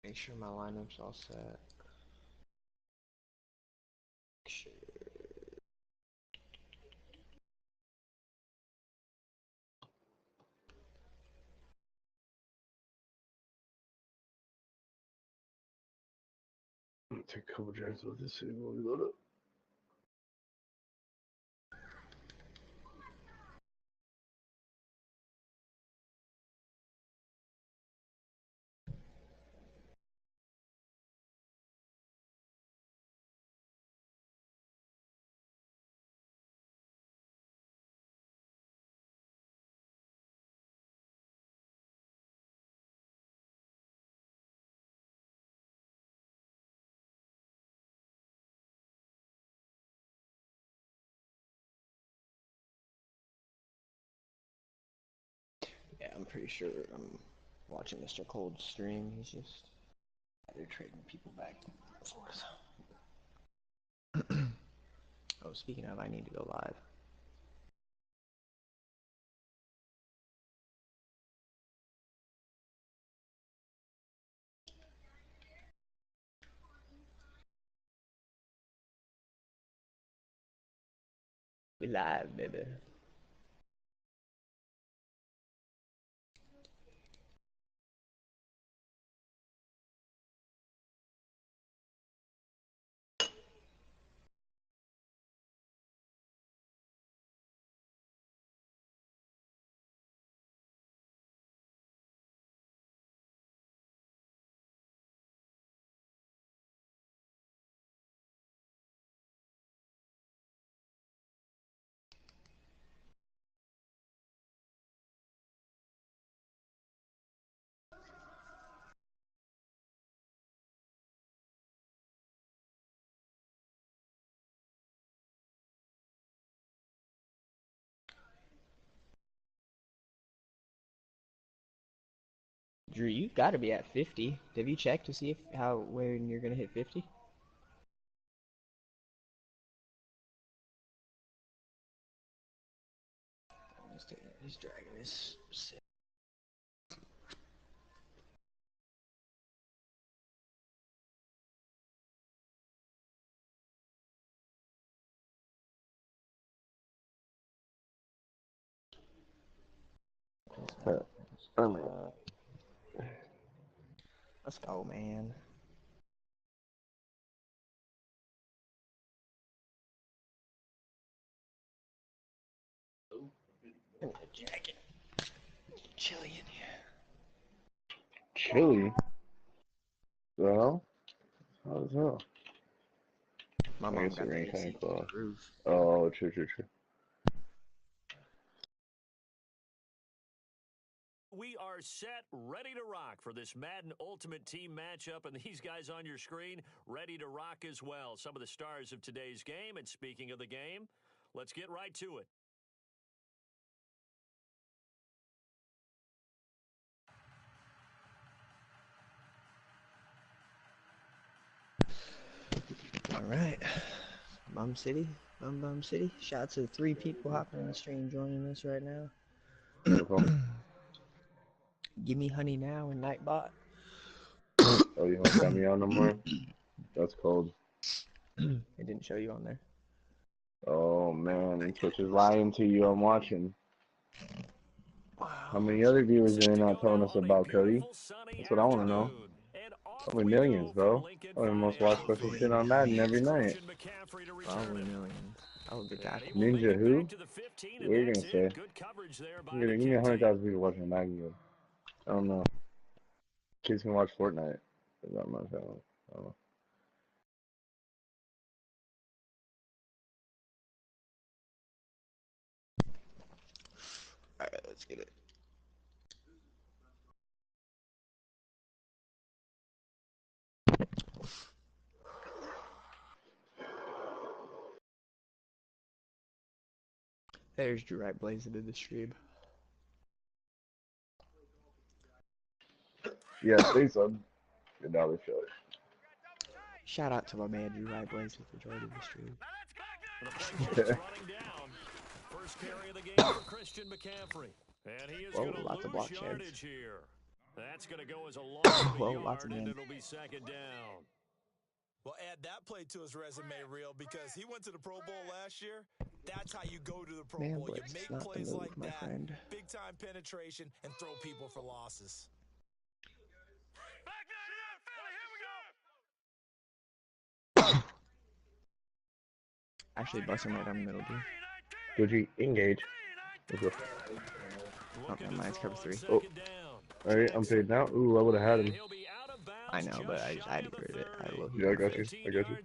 Make sure my lineup's all set. Sure. Take a couple drives with this city when we load up. Yeah, I'm pretty sure I'm watching Mr. Cold's stream. He's just they're trading people back and forth. Oh, speaking of, I need to go live. We live, baby. Drew, you've got to be at 50. Have you checked to see if when you're gonna hit 50? He's dragging this. Let's go, man. In the jacket. Chilly in here. Chili? Well, how's that? My I mom guess the got the rain kind AC of through close. the roof. Oh, true. We are set, ready to rock for this Madden Ultimate Team matchup, and these guys on your screen ready to rock as well. Some of the stars of today's game, and speaking of the game, let's get right to it. All right. Bum City. Bum City. Shout out to 3 people hopping on the stream joining us right now. Give me honey now and Nightbot. Oh, you don't got me on no more? That's cold. It didn't show you on there. Oh, man. Twitch is lying to you. I'm watching. Wow. How many other viewers are they not telling us about, Cody? That's what I want to know. Probably millions, bro. Probably the most watched question shit on Madden every night. Probably millions. Oh, good tackle. Ninja who? What are you going to say? You're going to give me 100,000 people watching a Madden game. I don't know. Kids can watch Fortnite. Is that my channel? I don't know. Alright, let's get it. There's Drew Wright blazing in the stream. Yeah, say so. Good dollar show. Shout out to my man Drew Wright blazing for joining the stream. First carry of the game for Christian McCaffrey. And he is going to lose yardage here. That's going to go as a loss of a lots of yard, and men. it'll be second down. Well, add that play to his resume reel because he went to the Pro Bowl last year. That's how you go to the Pro Man, Bowl. You blitz is make not the plays move, like my that, friend. big-time penetration, and throw people for losses. Back down, here we go. Actually, bust him right down the middle, dude. Good G, engage. Let's go. Oh, never mind, it's cover 3. Oh. Alright, I'm paid now. Ooh, I would have had him. I know, but I had to get rid of it. I love Yeah, I got you. I got you.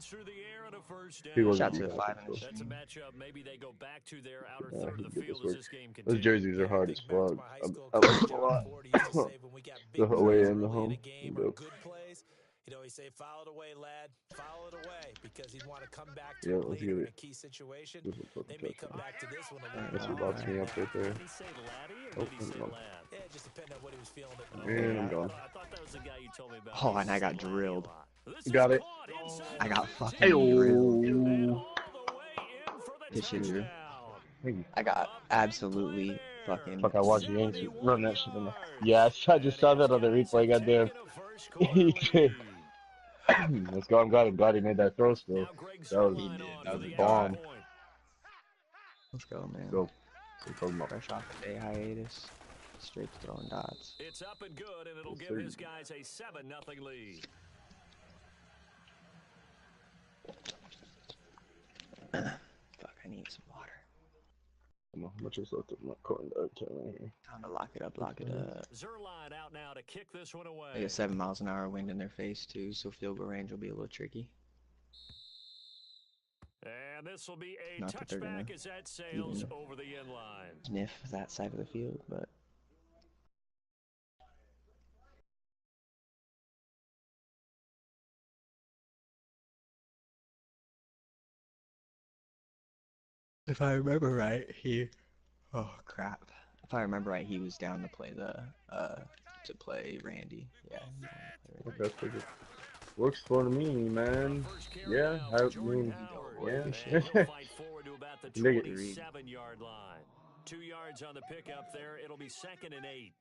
He Shot wasn't to the defensive, 5 in the so. That's a matchup. Maybe they go back to their outer Yeah, third he of can the get this field as work. this game Those continues. jerseys are hard as Think back to fuck. my high I school like coach, them a John lot. Ford, he used to say when we got big The plays away early and the in home. a game or Dope. good plays, he'd always say, foul it away, lad. Foul it away, because he'd want to come back to Yeah, it let's later get in it. a key situation. This is They fucking may come touchdown. back to this one a little That's bit what boxed me up right there. Did he say Laddie or did he say no. Lad? Yeah, just depending on what he was feeling at the Man, moment. I'm gone. I thought that was the guy you told me about. Oh, and I got drilled. Got it. I got fucking Hey-oh. drilled. This shit, Drew. Thank you. I got absolutely fucking. Fuck, I watched the Yankees run that shit in there. Yes, I just saw that on the replay, goddamn. He did. Let's go, I'm glad he made that throw still. That was a bomb. Let's go, man. Go. Let's go, mother. Fresh off the day hiatus. Straight to throwing dots. It's up and good, and it'll Yes, give sir. his guys a 7-0 lead. Fuck, I need some water. I don't know how much is left of my corn dog can right here. Time to lock it up, lock it up. Zerline out now to kick this one away. They got 7 miles an hour wind in their face, too, so field goal range will be a little tricky. And this will be a Not that they're gonna touchback as that sails even over the end line. sniff that side of the field, but. If I remember right, oh crap. If I remember right, he was down to play Randy. Yeah. Okay, that's pretty good. Works for me, man. Yeah, I mean, yeah. And he'll fight forward to about the Dig it. 27-yard line. 2 yards on the pickup there. It'll be 2nd and 8.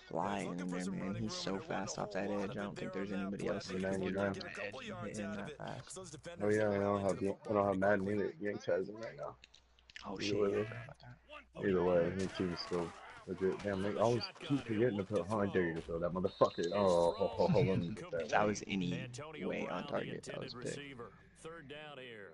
Flying in there, man. He's so fast off that edge. I don't think there's anybody else that can get off that edge and hit him that fast. Oh yeah, I don't have Madden either. Yanks has him right now. Oh Either shit. way, Either way, his team's still legit. Damn, they always keep forgetting to put. Oh, I dare you to throw that motherfucker. Oh, let me get that. If that was any way on target, that was big. 3rd down here.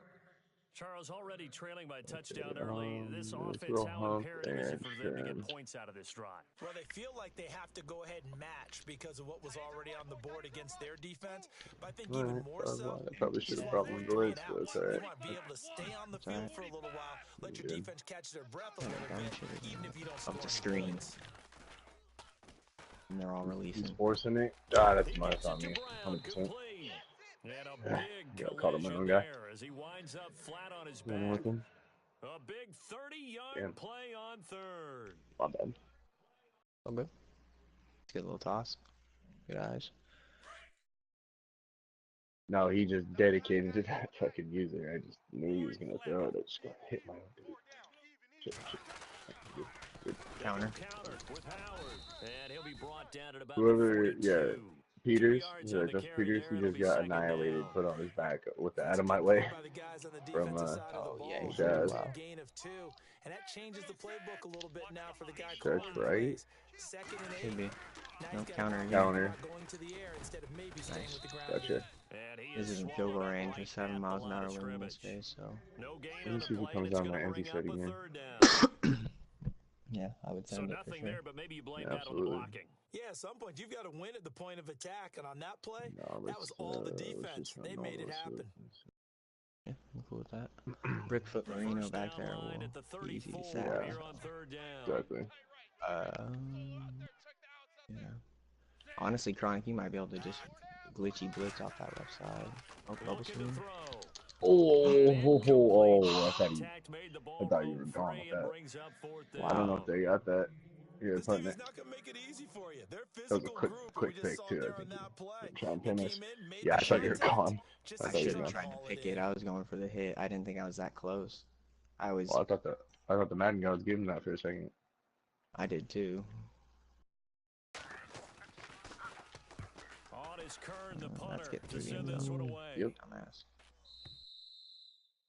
Charles already trailing by touchdown early. This offense, throw how hump imperative is it and for them to trim. get points out of this drive? Well, they feel like they have to go ahead and match because of what was already on the board against their defense. But I think even more so, I probably should have brought one of the lids, but it's alright. you want to be able to stay on the field for a little while, let your defense catch their breath a little bit, even if you don't score Up the any screen. points. And they're all He's releasing. forcing it. Ah, that's nice on me. 100%. And a big Yeah, caught him my collision own guy. there as he winds up flat on his One back. with him. A big 30-yard play on 3rd. My bad. Oh, good. Let's get a little toss. Good eyes. No, he just dedicated to that fucking user. I just knew he was gonna throw it. I just got hit my own dude. Shit. Good. Counter. With Howard. And he'll be brought down at about Whoever, the yeah, 42. Peters, 2 yards yeah, on the Just carry Peters, there, he it'll just be got 2nd annihilated, down. put on his back with the Adamite way. By the guys on the From, defensive side of the ball. yeah, he did A well. gain of 2, and that changes the playbook a little bit now for the guy That's calling the right. plays. 2nd and 8. Should be. Now No, he's got counter a again. Counter. going to the air instead of maybe staying Nice. with the ground. Gotcha. And he This is isn't field goal swallowed up range. right It's 7 at miles the an line hour of wind in this scrimmage. space, so. No gain Let me on the see if he play, comes and it's down gonna my empty bring set up a again. 3rd down. Yeah, I would So send it for nothing sure. there, but maybe you blame Yeah, that on the absolutely. blocking. Yeah, at some point you've got to win at the point of attack, and on that play, No, that was all the defense. They made it happen. Yeah, I'm cool with that. Brickfoot Marino First back down there line will at the be easy to 34 sack. here on 3rd down. Exactly. Yeah. Honestly, Chronic, you might be able to just glitchy blitz off that left side. Oh, bubble Looking to screen. throw. I thought Contact made the ball I thought you roll were gone free with and that. brings up 4th Wow. I don't know down. if they got that. Yeah, This putting team it. is not going to make it easy for you. They're That was a physical quick group. We just pick saw too. there I on think. that play. Trying to They pin came us. in, made Yeah, I the thought you were contact, gone. just I I thought you should were have gone. tried to haul pick in. it. I was going for the hit. I didn't think I was that close. I Well, I thought the Madden guy was giving that for a second. did too. is Kern, the Let's punter, get to 3 send in this one zone. away. Yep. Dumbass.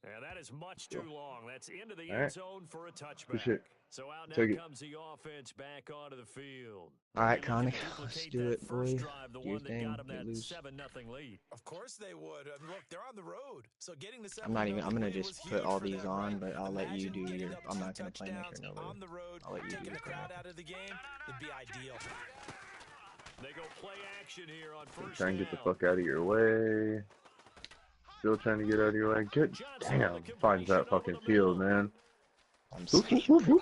Yeah, that is much too long. That's into the All end right. zone for a Good touchback. shit. So out now Take it. comes the offense back onto the field. All right, They'll be looking Chronic, to let's duplicate do that it, first boy. drive, the Do your one that got thing. them Get that loose. 7-0 lead. Of course they would. I mean, look, they're on the road, so getting the 7-0 I'm not even. I'm gonna lead just was put huge all for these them, on, right? but I'll let you Imagine do getting your. up I'm 2 not gonna play touchdowns maker nobody. on the road, I'll let you do taking your the crowd out of the game. It'd be ideal. They go play action here on first Try and get the down. fuck out of your way. Still trying to get out of your way. Good damn. Finds that fucking field, man. I'm saying, bro.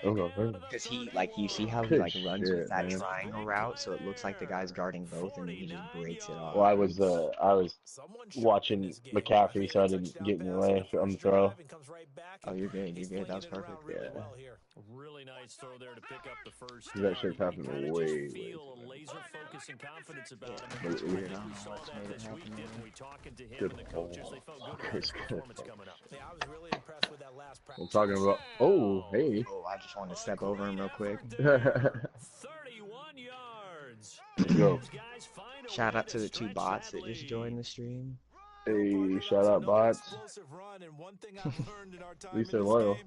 Because he, like, you see how he, Good like, runs with shit, that man. triangle route, so it looks like the guy's guarding both, and then he just breaks it off. Well, I was Someone sharp in watching this game. McCaffrey, so I He had a didn't touchdown get in your pass on way the on the first throw. drive and comes right back, Oh, and you're good. You're he's good. That was flinging it around perfect. really Yeah. well here. Really nice throw there to pick up the first That down. shit's You happening kind of way, just way feel a too laser focus and confidence about Yeah, him. But I it- think I we don't know saw what's that made it this happen, week, didn't man. we? Talking to him Good and the coaches, they felt good about his Good performance fuck. coming up. Yeah, I was really impressed with that last I'm practice. talking about. Oh, hey. Oh, I just wanted to A step over him real great quick. effort there. 31 yards. Let's go. These guys find a Shout way out to the 2 stretch bots that that just lead. joined the stream. Hey, That shout was out another bots. explosive run, and one thing I've learned in our At time least in they're this loyal. game,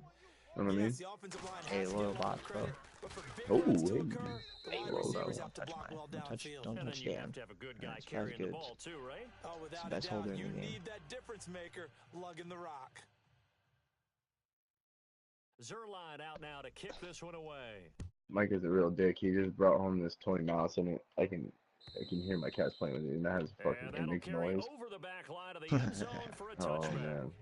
You know what I mean? yes, the offensive line Hey, has to get loyal a lot of bots, bro. credit, but for big Oh, runs to hey. occur, the Hey, wide low, receivers low. have to Don't touch block my. well Don't touch. downfield. Don't And then touch you have Dan. to have a good guy That's carrying the good. ball too, right? Oh, It's without the a best doubt, holder in you the game. need that difference maker lugging the rock. Zerline out now to kick this one away. Mike is a real dick. He just brought home this 20 mouse in it. I can hear my cats playing with it, and that has a And fucking that'll image carry noise. over the back line of the end zone for a Oh touchback. man.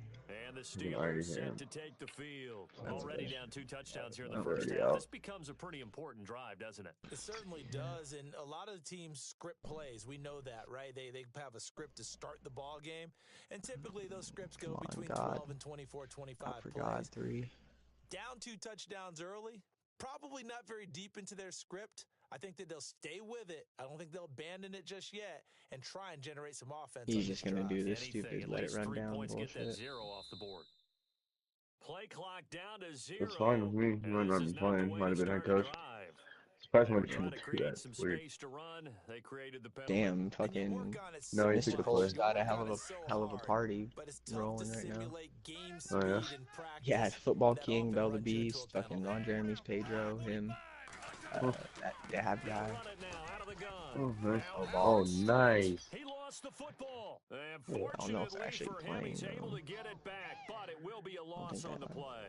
And the can already Steelers hear him. set to take the field. That's Already okay. down 2 touchdowns here in the I'm first already half. out. This becomes a pretty important drive, doesn't it? It certainly does, and a lot of the teams script plays. We know that, right? They have a script to start the ball game, and typically those scripts go Come on, between God. 12 and 24, 25 God for plays. God, 3. Down 2 touchdowns early, probably not very deep into their script. I think that they'll stay with it. I don't think they'll abandon it just yet and try and generate some offense. He's on just this gonna drive. do this Anything, stupid at let it least run 3 down points, get that bullshit. 0 off the board. Play clock down to 0. That's fine with me. He might And not this be is not the playing. way Might to have been head start a coach. drive. Surprised They him were when trying he to do create that. some It's weird. space to run. They created the penalty. Damn, And you fucking work on it No, he so took Mr. the much. play. Cole's You got a work hell on of it so a hard, party but it's tough rolling to right now. simulate game Oh, yeah? speed in practice. Yeah, football when that king, offense Bell the runs you into a Beast, fucking penalty. Ron Jeremy's Pedro, him, that dab They'll guy. run it now out of the gun. Oh, nice. Oh, Now, Oh, balls. nice. he lost the football. And I don't know if they're fortunately actually for him, playing, he's able though. to get it back, but it will be a I don't think loss on they the are. play.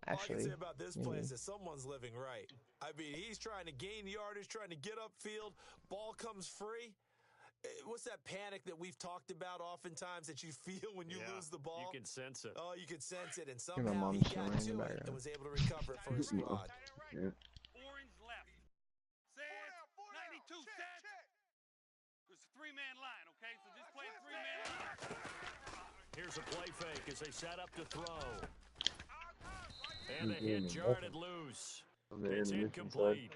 All I can Actually, say about this play maybe. is that someone's living right. I mean, he's trying to gain yardage, trying to get upfield. Ball comes free. What's that panic that we've talked about oftentimes that you feel when you lose the ball? You can sense it. Oh, you can sense it, and Hear my somehow mom he got snoring in to the it background. and was able to recover it for his squad. Yeah. Orange left. Says 92 cents. It's a 3-man line, okay? So just play 3-man line. Here's a play fake as they set up to throw. And the hit jarred loose. It's incomplete.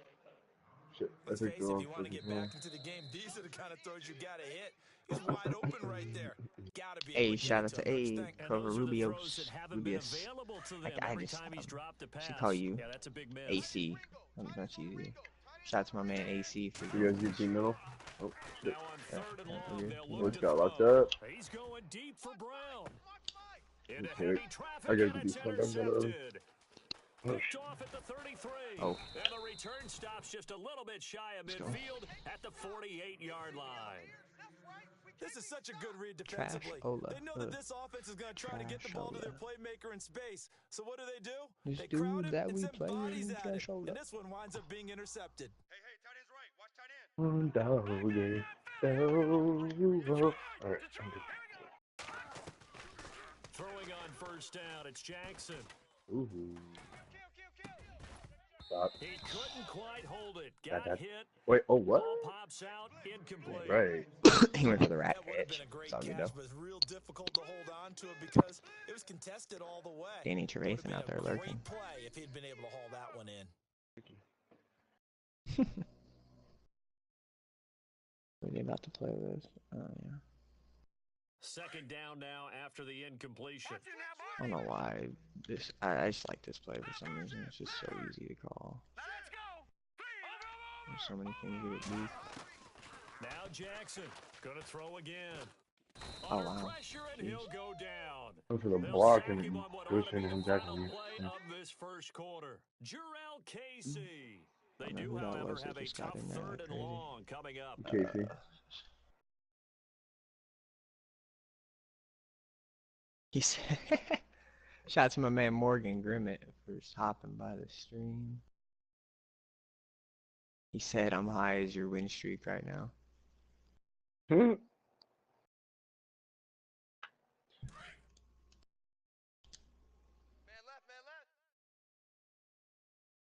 Shit, Let's face it, if you want to get back into the game, these are the kind of throws you got to hit. He's wide open right there. Gotta be able Hey, to shout out get it to him. Don't you A, think? And Cover those are the throws Rubios. that haven't been Rubius. available to them I every just time he's dropped a pass. should call you Yeah, that's a big miss. AC. That's easy. Shout out to my man AC for You guys get team middle? Oh, shit. Now on third and long, okay. they'll look Woods to got locked throw. up. He's going deep for Brown. Into Okay. heavy I traffic, gotta and get it's these one down the road. intercepted. Picked off at the 33. Oh. And the return stops just a little bit shy of midfield at the 48-yard line. This is such a good read Trash defensively. Ola. They know that this offense is going to try to get the Trash ball to their Ola. playmaker in space. So what do? This They crowd dude him that and we send play bodies in at Trash it. Ola. And this one winds up being intercepted. Hey, tight end's right. Watch tight end. Doggy. Alright, I'm good. Throwing on first down, it's Jackson. Ooh. Stop. He couldn't quite hold it. Got Got that. hit. Wait, oh, what? Ball pops out, incomplete. Right. He went for the rat That would have pitch. been a great It's all good catch, though. but it's real difficult to hold on to it because it was contested all the way. Danny Would have Trevathan been out there a lurking. great play if he'd been able to haul that one in. We're about to play this. Oh yeah. Second down now after the incompletion. I don't know why this. I just like this play for some reason. It's just so easy to call. There's so many things you would do. Jackson gonna throw again. Oh, Under wow. pressure, and he'll go down. Went for the They'll block sack and him on what ought to pushing be him the back final on play of this first quarter. Jarrell Casey. They I don't know do, who that however, was that have a just got tough in there third like and crazy. long coming up. Casey. He said, shout to my man Morgan Grimmett for hopping by the stream. He said, I'm high as your win streak right now.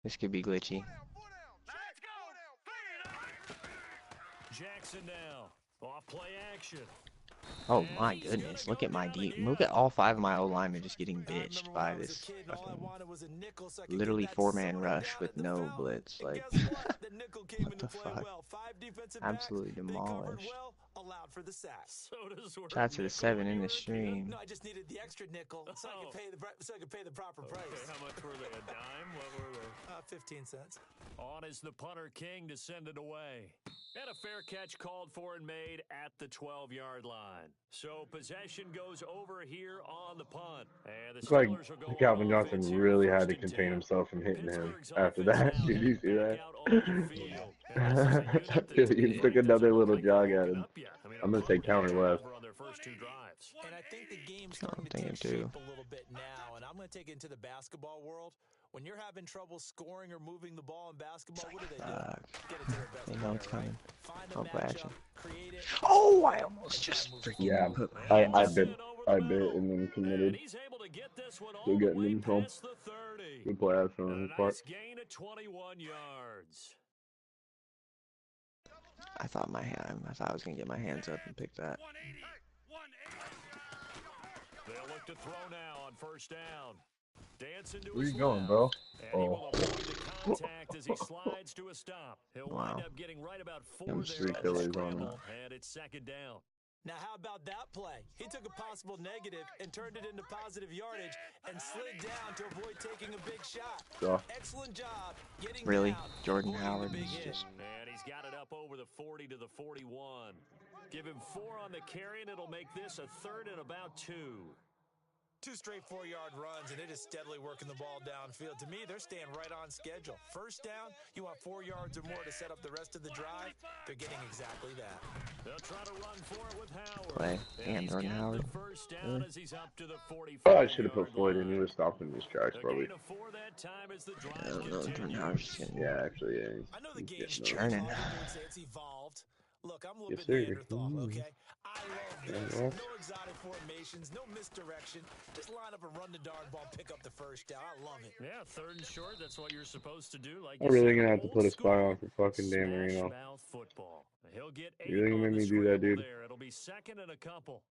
This could be glitchy. Let's go. Jackson now. Off play action. Oh my goodness, look at my deep. Look at all 5 of my old linemen just getting bitched by this fucking literally 4-man rush with no blitz. Like, what the fuck? Absolutely demolished. Shout out to the 7 in the stream. No, I just needed the extra nickel so I could pay the proper price. How much were they? A dime? What were they? 15 cents. On is the punter King to send it away. And a fair catch called for and made at the 12-yard line. So possession goes over here on the punt. And the It's like Steelers are going Calvin offense Johnson here, really had first to and contain 10. himself from hitting him Pittsburgh's after offense that. now Did you heading see that? back out on the field. And this is a unit that He took another little jog at him. I'm gonna say counter left. on their first 2 drives. And I think the game's starting to take shape a little bit now. And I'm going to take it into the basketball world. When you're having trouble scoring or moving the ball in basketball, what do they do? Get it to their best They know player, it's coming. right? Find a Oh, matchup, action. create it. Oh, I almost just freaking Yeah, put my I hands bit up. and then committed. And he's able to get this one Still all the getting way him home. past the 30. Good play action on And his a part. nice gain of 21 yards. I thought I was gonna get my hands up and pick that. 180. They'll look to throw now on first down. Dance into Where his you going, left. bro? And he will avoid the contact as he slides to a stop. He'll wind Wow. up getting right about 4 Them there three on the killers on scramble, and it's second down. Now, how about that play? He took a possible negative and turned it into positive yardage and slid down to avoid taking a big shot. Yeah. Excellent job getting Really? down, Jordan avoiding the Howard big is hit. just... And he's got it up over the 40 to the 41. Give him 4 on the carry, and it'll make this a 3rd and about 2. 2 straight 4-yard runs, and it is steadily working the ball downfield. To me, they're staying right on schedule. First down, you want 4 yards or more to set up the rest of the drive. They're getting exactly that. They'll try to run for it with Howard. Play. And Jordan Howard. The first down as he's up to the 45. Oh, I should have put Floyd in. He was stopping his tracks, probably. That time as the drive I don't know, Jordan Howard's just getting... Yeah, actually, yeah. I know the game's churning. It's evolved. Look, I'm a little Yes, bit sir. Neanderthal, okay? I love this. Yeah. No exotic formations, no misdirection. Just line up and run the darn ball, pick up the first down. I love it. Yeah, 3rd and short. That's what you're supposed to do. Like I'm really gonna have to put a spy on for fucking Dan Marino. Football. He'll get 8 You really gonna on make the me do that, scramble dude? there. It'll be 2nd and a couple.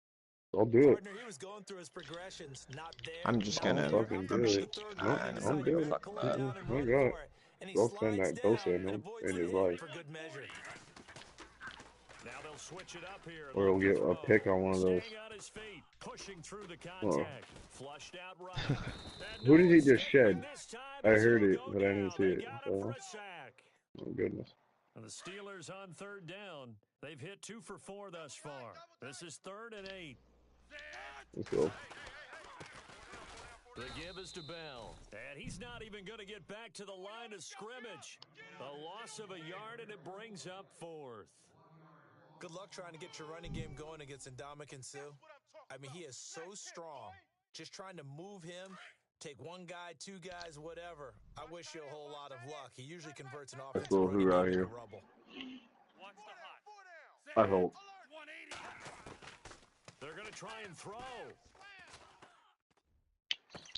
I'll do it. Partner, he was going through his progressions, not there. I'm just gonna... I'll fucking do it. Nope, I'm good. fuck that. I got it. Go send that Bosa in his life. For good measure. Now they'll switch it up here. Or he'll get a pick on one of those. Staying on his feet, pushing through the contact. Flushed out right. Who did he just shed? This time I heard he'll it, go but I didn't down. see They it. got him for a sack. Oh, goodness. And the Steelers on 3rd down. They've hit 2 for 4 thus far. This is 3rd and 8. Let's go. The give is to Bell. And he's not even going to get back to the line of scrimmage. A loss of a yard, and it brings up 4th. Good luck trying to get your running game going against Ndamukong Suh. I mean, he is so strong. Just trying to move him, take 1 guy, 2 guys, whatever. I wish you a whole lot of luck. He usually converts an offensive little running hoorah game here. into rubble. Watch the hot. I hope. 180. They're going to try and throw.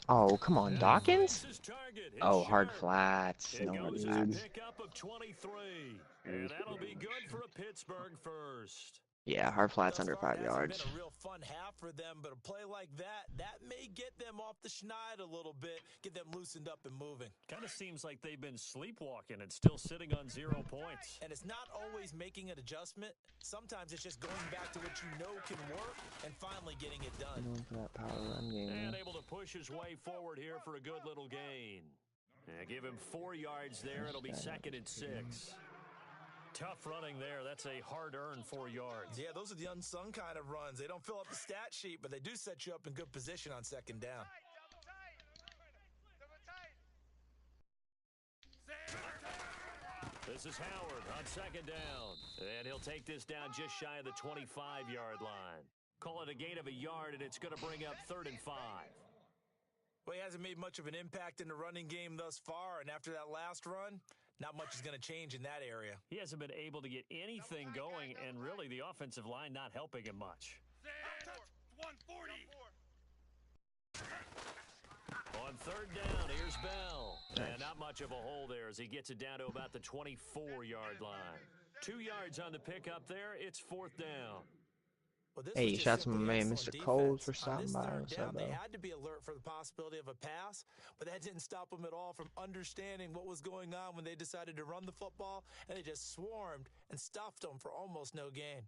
Oh, come on, Dawkins? His target, his Oh, hard sharp. flats. It No goes more for a flats. pickup of 23. And that'll be good for a Pittsburgh first. Yeah, hard flats Thus under far, 5 it hasn't yards. been a real fun half for them, but a play like that may get them off the schneid a little bit, get them loosened up and moving. Kind of seems like they've been sleepwalking and still sitting on 0 points. And it's not always making an adjustment. Sometimes it's just going back to what you know can work and finally getting it done. Going for that power run game. And man. able to push his way forward here for a good little gain. Give him 4 yards there. It'll be 2nd and 6. Tough running there. That's a hard-earned 4 yards. Yeah, those are the unsung kind of runs. They don't fill up the stat sheet, but they do set you up in good position on second down. This is Howard on second down. And he'll take this down just shy of the 25-yard line. Call it a gain of a yard, and it's going to bring up 3rd and 5. Well, he hasn't made much of an impact in the running game thus far, and after that last run, not much is going to change in that area. He hasn't been able to get anything going, and really the offensive line not helping him much. 140. On 3rd down, here's Bell. And not much of a hole there as he gets it down to about the 24-yard line. 2 yards on the pickup there. It's 4th down. Well, Hey, shout out to my man, Mr. Coles, for stopping by. They had to be alert for the possibility of a pass, but that didn't stop them at all from understanding what was going on when they decided to run the football, and they just swarmed and stuffed them for almost no gain.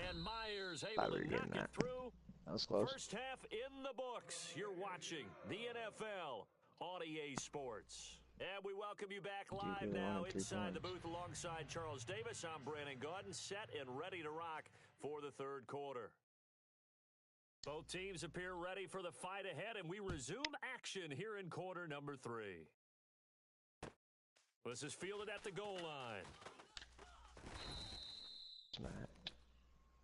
And Myers able to knock it through. That was close. First half in the books. You're watching the NFL on EA Sports. And we welcome you back live now inside the booth alongside Charles Davis. I'm Brandon Gaudin, set and ready to rock for the 3rd quarter. Both teams appear ready for the fight ahead, and we resume action here in quarter number 3. This is fielded at the goal line.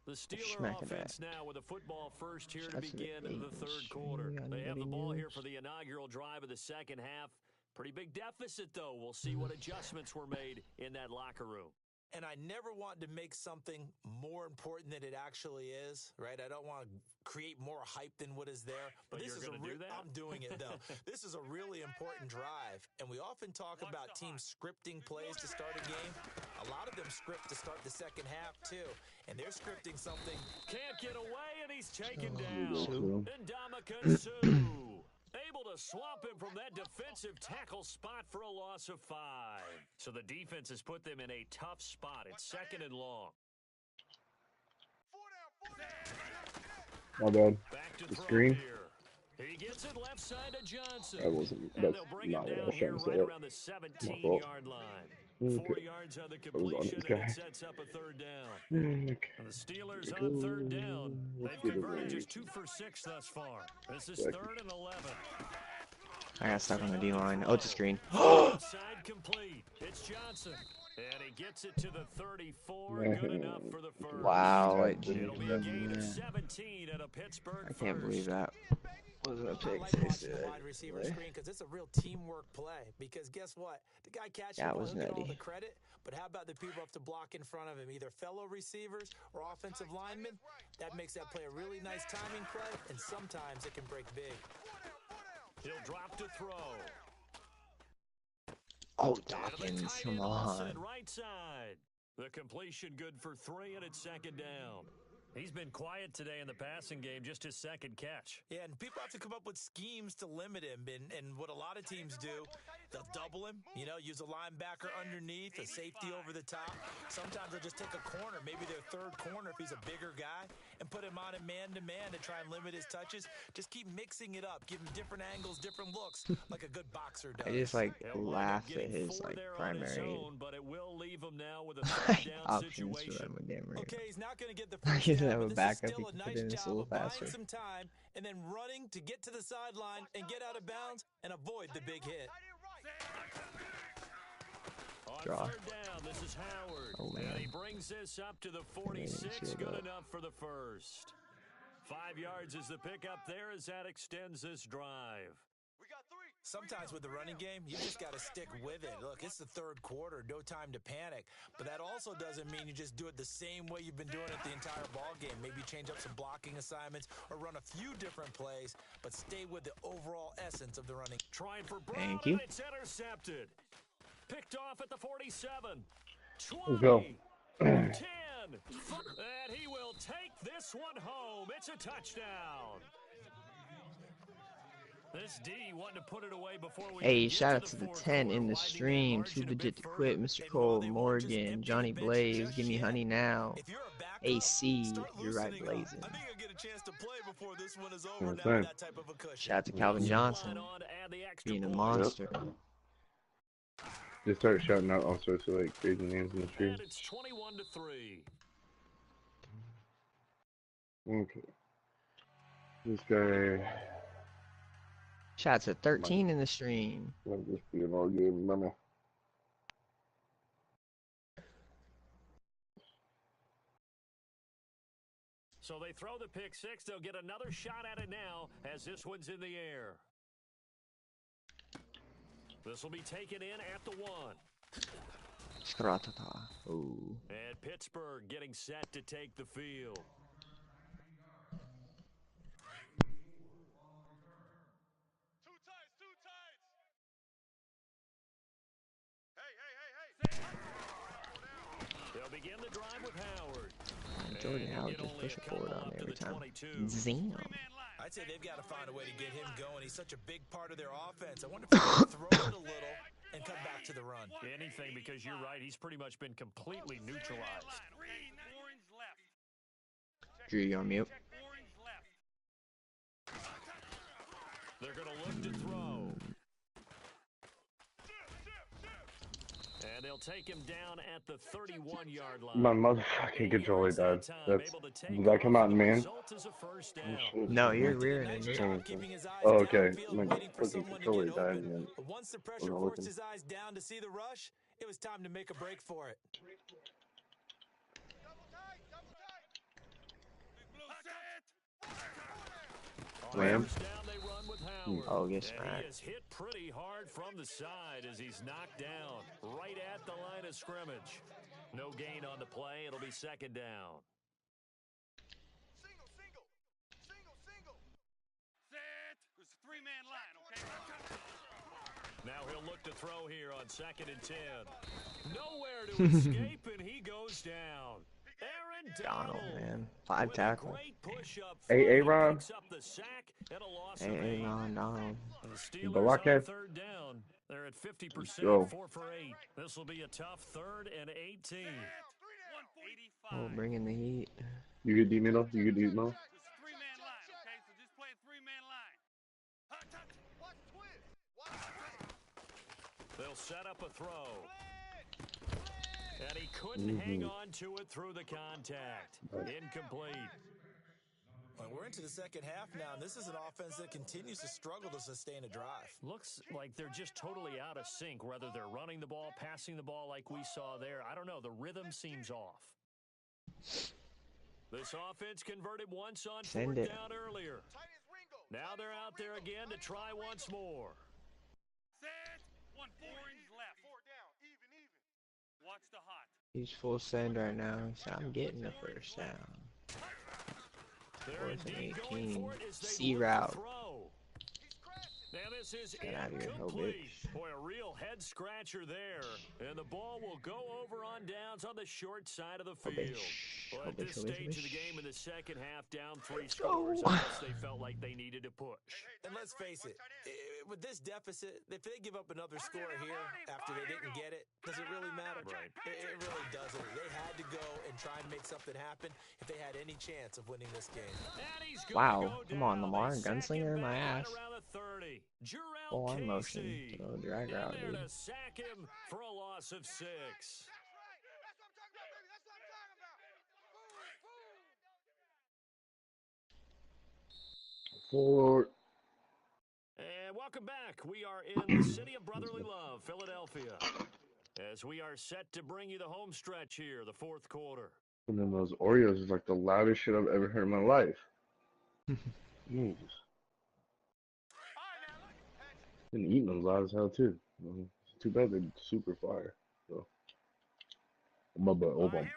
The Steeler offense now with a football first here to begin the 3rd quarter. They have the ball here for the inaugural drive of the second half. Pretty big deficit, though. We'll see what adjustments were made in that locker room. And I never want to make something more important than it actually is, right? I don't want to create more hype than what is there. But this is do that? I'm doing it, though. This is a really important drive. And we often talk about teams scripting plays to start a game. A lot of them script to start the second half, too. And they're scripting something. Can't get away, and he's taken down. Ndamukong Suh. Able to swamp him from that defensive tackle spot for a loss of 5. So the defense has put them in a tough spot. It's 2nd and long. My bad. Back to The throw screen. Here. He gets it left side to Johnson. That wasn't. And That's they'll bring not it what I down was here trying to right say. around the 17-yard line. 4 yards on the completion, and it sets up a 3rd down. And the Steelers on 3rd down. They've converted just 2 for 6 thus far. This is 3rd and 11. I got stuck on the D-line. Oh, it's a screen. Side complete. It's Johnson. And he gets it to the 34. Good enough for the first. Wow. It'll be a gain of 17 at a Pittsburgh I can't believe that. Wasn't a pick. I like watching the wide receiver screen because it's a real teamwork play. Because guess what? The guy catching the ball, he'll get all the credit. But how about the people who have to block in front of him, either fellow receivers or offensive linemen? That makes that play a really nice timing play, and sometimes it can break big. He'll drop to throw. Oh, Dawkins, come on. Right side. The completion good for 3, and it's 2nd down. He's been quiet today in the passing game, just his 2nd catch. Yeah, and people have to come up with schemes to limit him. And what a lot of teams do, they'll double him, use a linebacker underneath, a safety over the top. Sometimes they'll just take a corner, maybe their 3rd corner if he's a bigger guy, and put him on a man-to-man to try and limit his touches. Just keep mixing it up, give him different angles, different looks, like a good boxer does. I just laugh at his primary own, but it will leave him now with a 3rd down situation. Okay, he's not going to get the first have a but backup. this is still a nice job a of buying some time and then running to get to the sideline and get out of bounds and avoid the big hit. On Draw. 3rd down, this is Howard. Oh, man. And he brings this up to the 46. Good enough for the first. 5 yards is the pickup there as that extends this drive. Sometimes with the running game, you just got to stick with it. Look, it's the 3rd quarter, no time to panic. But that also doesn't mean you just do it the same way you've been doing it the entire ball game. Maybe change up some blocking assignments or run a few different plays, but stay with the overall essence of the running. Trying for Brown, Thank you. and it's intercepted. Picked off at the 47. 20. Let's go. 10. And he will take this one home. It's a touchdown. This D wanting to put it away before we Hey, get shout out to to the the fourth 10 quarter, in the widening that stream. margin Too a bit legit to further. quit. Mr. And while Cole, they won't just Morgan, empty the Johnny bench Blaze, just give me yet, honey now. if you're a backup, AC, start you're right, loosening up. blazing. I think you'll get a chance to play before this one is over Same now thing. with that type of a cushion. Shout out to Calvin Johnson, On to add the extra being a point. monster. Just start shouting out all sorts of like crazy names in the stream. And it's 21-3. Okay. This guy. Shout out to 13 in the stream. Might just be an all game meme. So they throw the pick six. They'll get another shot at it now as this one's in the air. This will be taken in at the 1. Stratata. Ooh. And Pittsburgh getting set to take the field. Too tight. Hey. They'll begin the drive with Howard. Jordan Howard just pushing forward on me every time. Zam. I'd say they've got to find a way to get him going. He's such a big part of their offense. I wonder if they can throw it a little and come back to the run. Anything, because you're right. He's pretty much been completely neutralized. Orange left. Drew, you on mute? Orange left. They're going to look to throw. And they'll take him down at the 31-yard line. My motherfucking controller died. Did that come out in man? No, you're rearing it. Oh, okay. My fucking controller died again. But once the pressure forced his eyes down to see the rush, it was time to make a break for it. Lamb? Oh, yes, and man. he is hit pretty hard from the side as he's knocked down right at the line of scrimmage. No gain on the play. It'll be second down. Single. Set. There's a 3-man line, okay? Now he'll look to throw here on 2nd and 10. Nowhere to escape, and he goes down. Aaron Donald, Donald, man. 5 tackles. Hey, Aaron. Hey, Donald. Blockhead. Third down. They're at 50%, Go. 4 for 8. This will be a tough 3rd and 18. 185. Oh, bring in the heat. You get D middle? You get D middle? It's a 3-man line, okay? So just play a 3-man line. Watch twist. They'll set up a throw. And he couldn't hang on to it through the contact. Incomplete. Well, we're into the second half now, and this is an offense that continues to struggle to sustain a drive. Looks like they're just totally out of sync, whether they're running the ball, passing the ball like we saw there. I don't know. The rhythm seems off. This offense converted once on 4th down earlier. Now they're out there again to try once more. Set. 1 orange left. 4 down. Even. Watch the hot. He's full send right now. So I'm getting the first down. 4th and 18. C route. Now this is Get out of here, ho, incomplete. bitch. Boy, a real head scratcher there. And the ball will go over on downs on the short side of the field. Well, at this stage of the game in the second half, down 3 scores, I guess they felt like they needed to push. And let's face it, with this deficit, if they give up another score here after they didn't get it, does it really matter? Right. It really doesn't. They had to go and try and make something happen if they had any chance of winning this game. Wow. Come on, Lamar. Gunslinger in my ass. Full on Casey. motion. Throw a drag In route, there dude. to sack him for a loss of 6. Four. And welcome back. We are in the city of brotherly love, Philadelphia, as we are set to bring you the home stretch here, the 4th quarter. And then those Oreos is like the loudest shit I've ever heard in my life. Jesus. Been eating them loud as hell too. It's too bad they're super fire. So I'm about to open.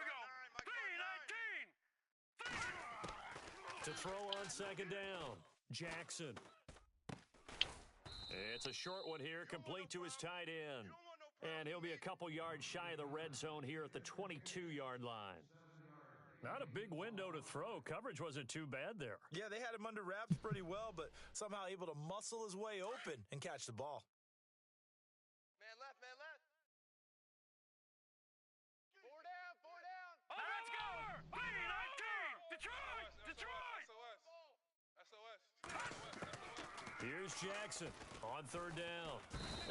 To throw on 2nd down, Jackson. It's a short one here, complete to his tight end. And he'll be a couple yards shy of the red zone here at the 22-yard line. Not a big window to throw. Coverage wasn't too bad there. Yeah, they had him under wraps pretty well, but somehow able to muscle his way open and catch the ball. Man left, man left. Four down, four down. Oh, let's go! Detroit! Detroit! SOS. Here's Jackson on third down.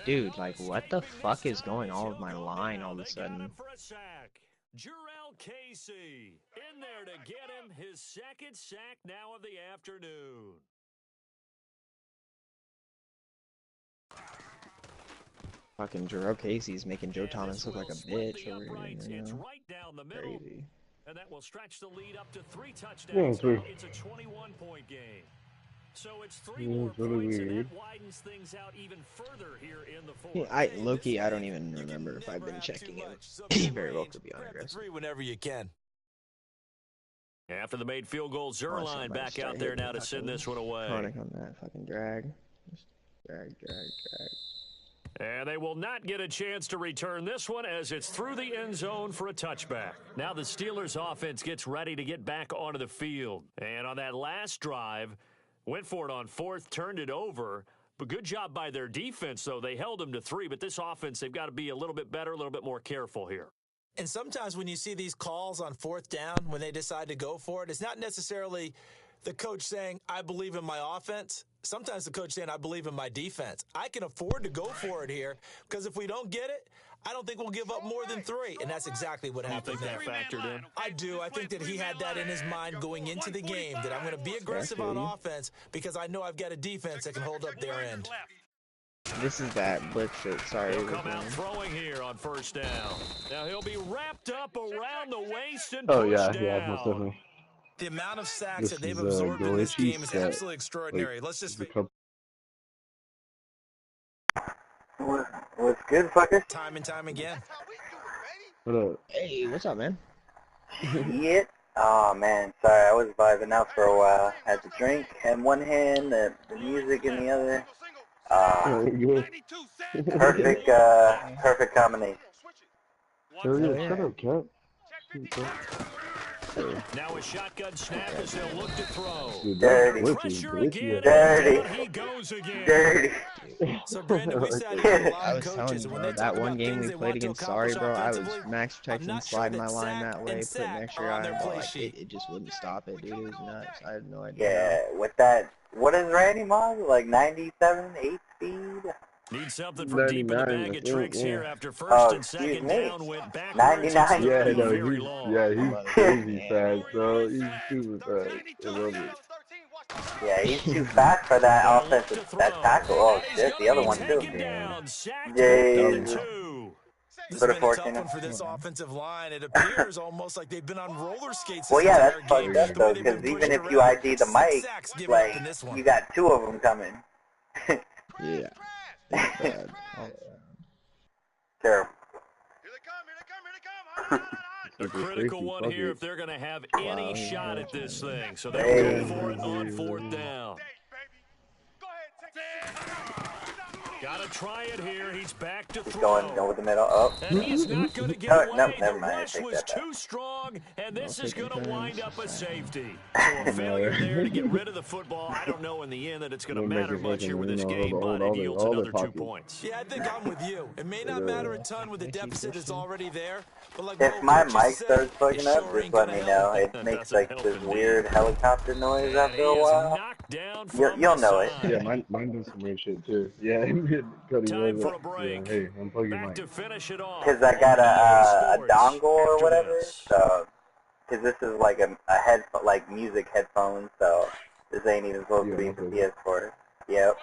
Dude, like, what the fuck is going on with my line all of a sudden? For a sack. Jurrell Casey in there to get him his second sack now of the afternoon. Fucking Jurrell Casey's making Joe Thomas look like a bitch over here. It's right down the middle. Crazy. And that will stretch the lead up to 3 touchdowns. Now it's a 21-point game. So it's 3 more points, and that widens things out even further here in the fourth. Yeah, Loki, I don't even remember if I've been checking it. He very well could be on aggressive. 3 whenever you can. After the made field goal, Zerline back out there now to send this one away. Chronic on that fucking drag. Just drag. And they will not get a chance to return this one as it's through the end zone for a touchback. Now the Steelers offense gets ready to get back onto the field. And on that last drive, went for it on fourth, turned it over. But good job by their defense, though. They held them to 3. But this offense, they've got to be a little bit better, a little bit more careful here. And sometimes when you see these calls on fourth down, when they decide to go for it, it's not necessarily the coach saying, I believe in my offense. Sometimes the coach saying, I believe in my defense. I can afford to go for it here because if we don't get it, I don't think we'll give up more than 3. And that's exactly what happened there. Factored in? I do. I think that he had that in his mind going into the game, that I'm going to be aggressive on offense because I know I've got a defense that can hold up their end. This is that blitz shit. Sorry. He'll come out throwing here on first down. Now he'll be wrapped up around the waist and Oh, pushed yeah, down. most definitely. The amount of sacks This that they've is, absorbed in this Goethe game is set, absolutely extraordinary. like, Let's just What's good, fucker? time and time again. What up? Hey, what's up, man? Shit. Oh, man. Sorry, I was vibing out for a while. Had the drink in one hand, the music in the other. Perfect, perfect combination. Hell yeah, shut up, Cap. Now a shotgun snap as they'll look to throw. Dirty. Pressure again. Dirty. And he goes again. Dirty. So, Brandon, we sat here with a lot I of was telling coaches, you, and when bro, they that talk one about game things we they played want to against Sorry, accomplish bro, I was offensively, max I'm protecting, not sure sliding that my line sack that way, and putting sack extra are on on their it, play like, sheet. it just wouldn't stop it, dude. It was nuts. I had no idea. Yeah, with that, what is Randy Moss? Like 97, 8 speed? Need something from deep in the 99, bag of I tricks think, here yeah. after first Oh, and excuse second me. down went backwards. 99. It's Yeah, not no, very long. he's crazy fast, bro. He's super fast. I love it. Yeah, he's too fast for that offensive, that tackle. Oh, shit, the other one, too. Jesus. This Put has a been a fork tough in one it. for this offensive line. It appears almost like they've been on roller skates this Well, yeah, entire that's game. fucked up, The way though, they've because been even pushed if you around. ID the 6 mic, sacks given up in this like, one. you got 2 of them coming. Yeah. It's bad. Terrible. A critical Safety, one fuck here it. if they're going to have any shot at this thing. So they'll Hey. go for it on fourth down. Got to try it here. He's back to He's throw. going over the middle. Oh. And he's not going to get No, away. no, The never mind. I rush take was that back. too strong, and this I'll is take going to the wind turns. up a safety. So a failure there to get rid of the football. I don't know in the end that it's going to matter much here with this game, but it yields another 2 points. Yeah, I think I'm with you. It may not matter a ton with the deficit that's already there, but like If my mic starts fucking up, just let me know. It makes like this weird helicopter noise after a while. You'll know it. Yeah, mine does some weird shit too. Yeah, Cody Time was for a like, break. yeah, hey, unplug your Back mic. to finish it off. Because I got a dongle or After whatever, this. so, because this is like a headphone, like music headphones, so this ain't even supposed to be for PS4. Yep.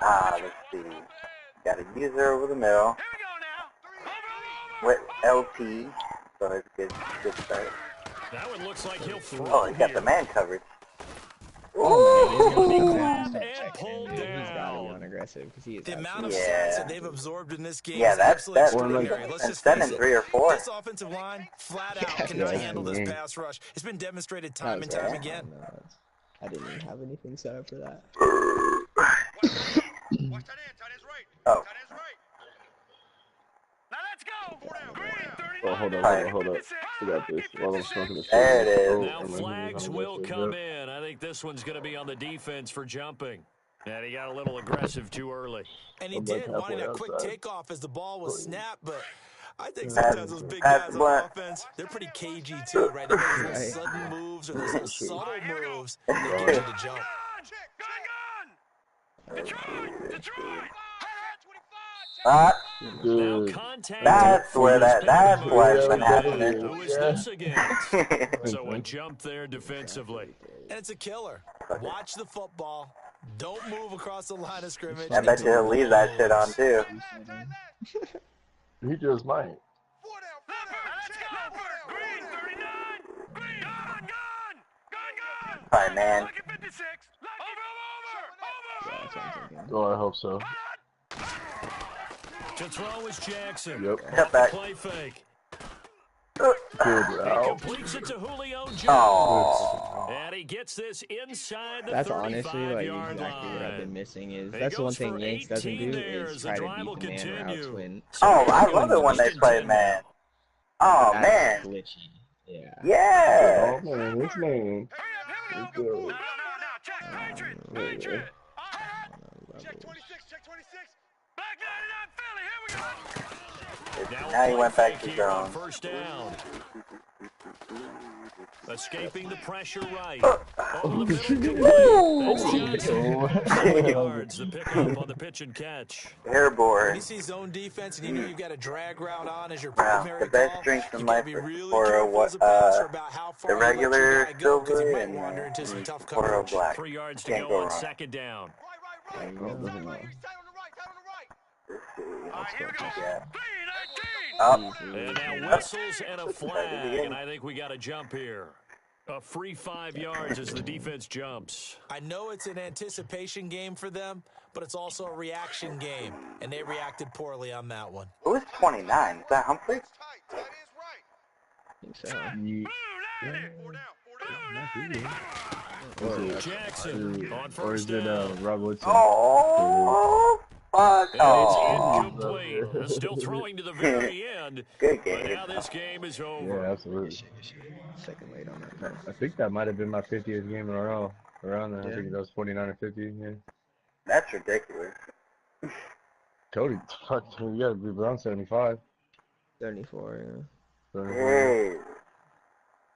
Let's see. Got a user over the middle. With LT, so it's good start. Now it looks like he'll throw. Oh, he's got the man coverage. Oh, man, Ooh. he's And pulled He's got to be down. on aggressive because he is the amount of Yeah. sacks that they've absorbed in this game Yeah, is that's absolutely extraordinary. like- Let's just instead face in it. 3 or 4. This offensive line, flat out, Yeah, cannot yeah, handle this yeah. pass rush. It's been demonstrated That time was and time awesome. again. I didn't even have anything set up for that. Watch that end, tight end's right. Oh. Tight end's right. Now let's go. Green, 39. Oh, hold up. We got this. While I'm smoking the There it is. Now flags will come in. I think this one's going to be on the defense for jumping. And he got a little aggressive too early. And he did, wanting a quick takeoff as the ball was snapped, but I think That's- sometimes those big that's guys on what- offense, they're pretty cagey too, right? They got those little sudden moves or those little subtle moves that get you to jump. Now contact. That's where that's why it's been happening. Who is this against? So a jump there defensively. And it's a killer. Watch the football. Don't move across the line of scrimmage. I bet you he'll leave that shit on too. He just might. Sorry, man. Oh, I hope so. To throw is Jackson. Yep. Cut back. Play fake. Good He route. completes it to Julio Jones. Oh. And he gets this inside the That's honestly like 35-yard exactly what I've been line. missing. Is He that's the one goes thing for Yanks doesn't 18 do there as is the try to drive will beat the man routes continue. when. Oh, I love it when they play man. Oh That's man. glitchy. Yeah. Yeah. Oh man, this man. Now, check 26, check 26. Black 99 Philly, here we go. Now he went back to here on zone. first down. Escaping the pressure right. Oh. Over the middle complete. That's Johnson. 7 yards, the pickup on the pitch and catch. When Airborne. you see zone defense and you know you've got a drag route on as your Wow, primary the best call, drinks in you life gotta be really for careful as a passer about how far the you let your regular guy go because he silver might and wander into some tough Oro coverage. black. 3 yards to Can't go go on wrong. second down. Right. Oh, doesn't matter. Tight on the right, tight on the right. Let's see. Here we go. Yeah. 3-19. Up. And now whistles and a flag, and I think we got a jump here. A free 5 yards as the defense jumps. I know it's an anticipation game for them, but it's also a reaction game, and they reacted poorly on that one. Who's 29? Is that Humphrey? Tight is right. I think so. Four down. Jackson on Or first is it down. Rob Woodson? Oh, fuck. And Oh. it's incomplete. Still throwing to the very end. Good But game. now this game is Yeah, over. absolutely. Second late on that. I think that might have been my 50th game in a row. Around there, I Yeah. think that was 49 or 50. Yeah. That's ridiculous. Cody, fuck, you gotta be around 75. 34. Yeah. 74. Hey.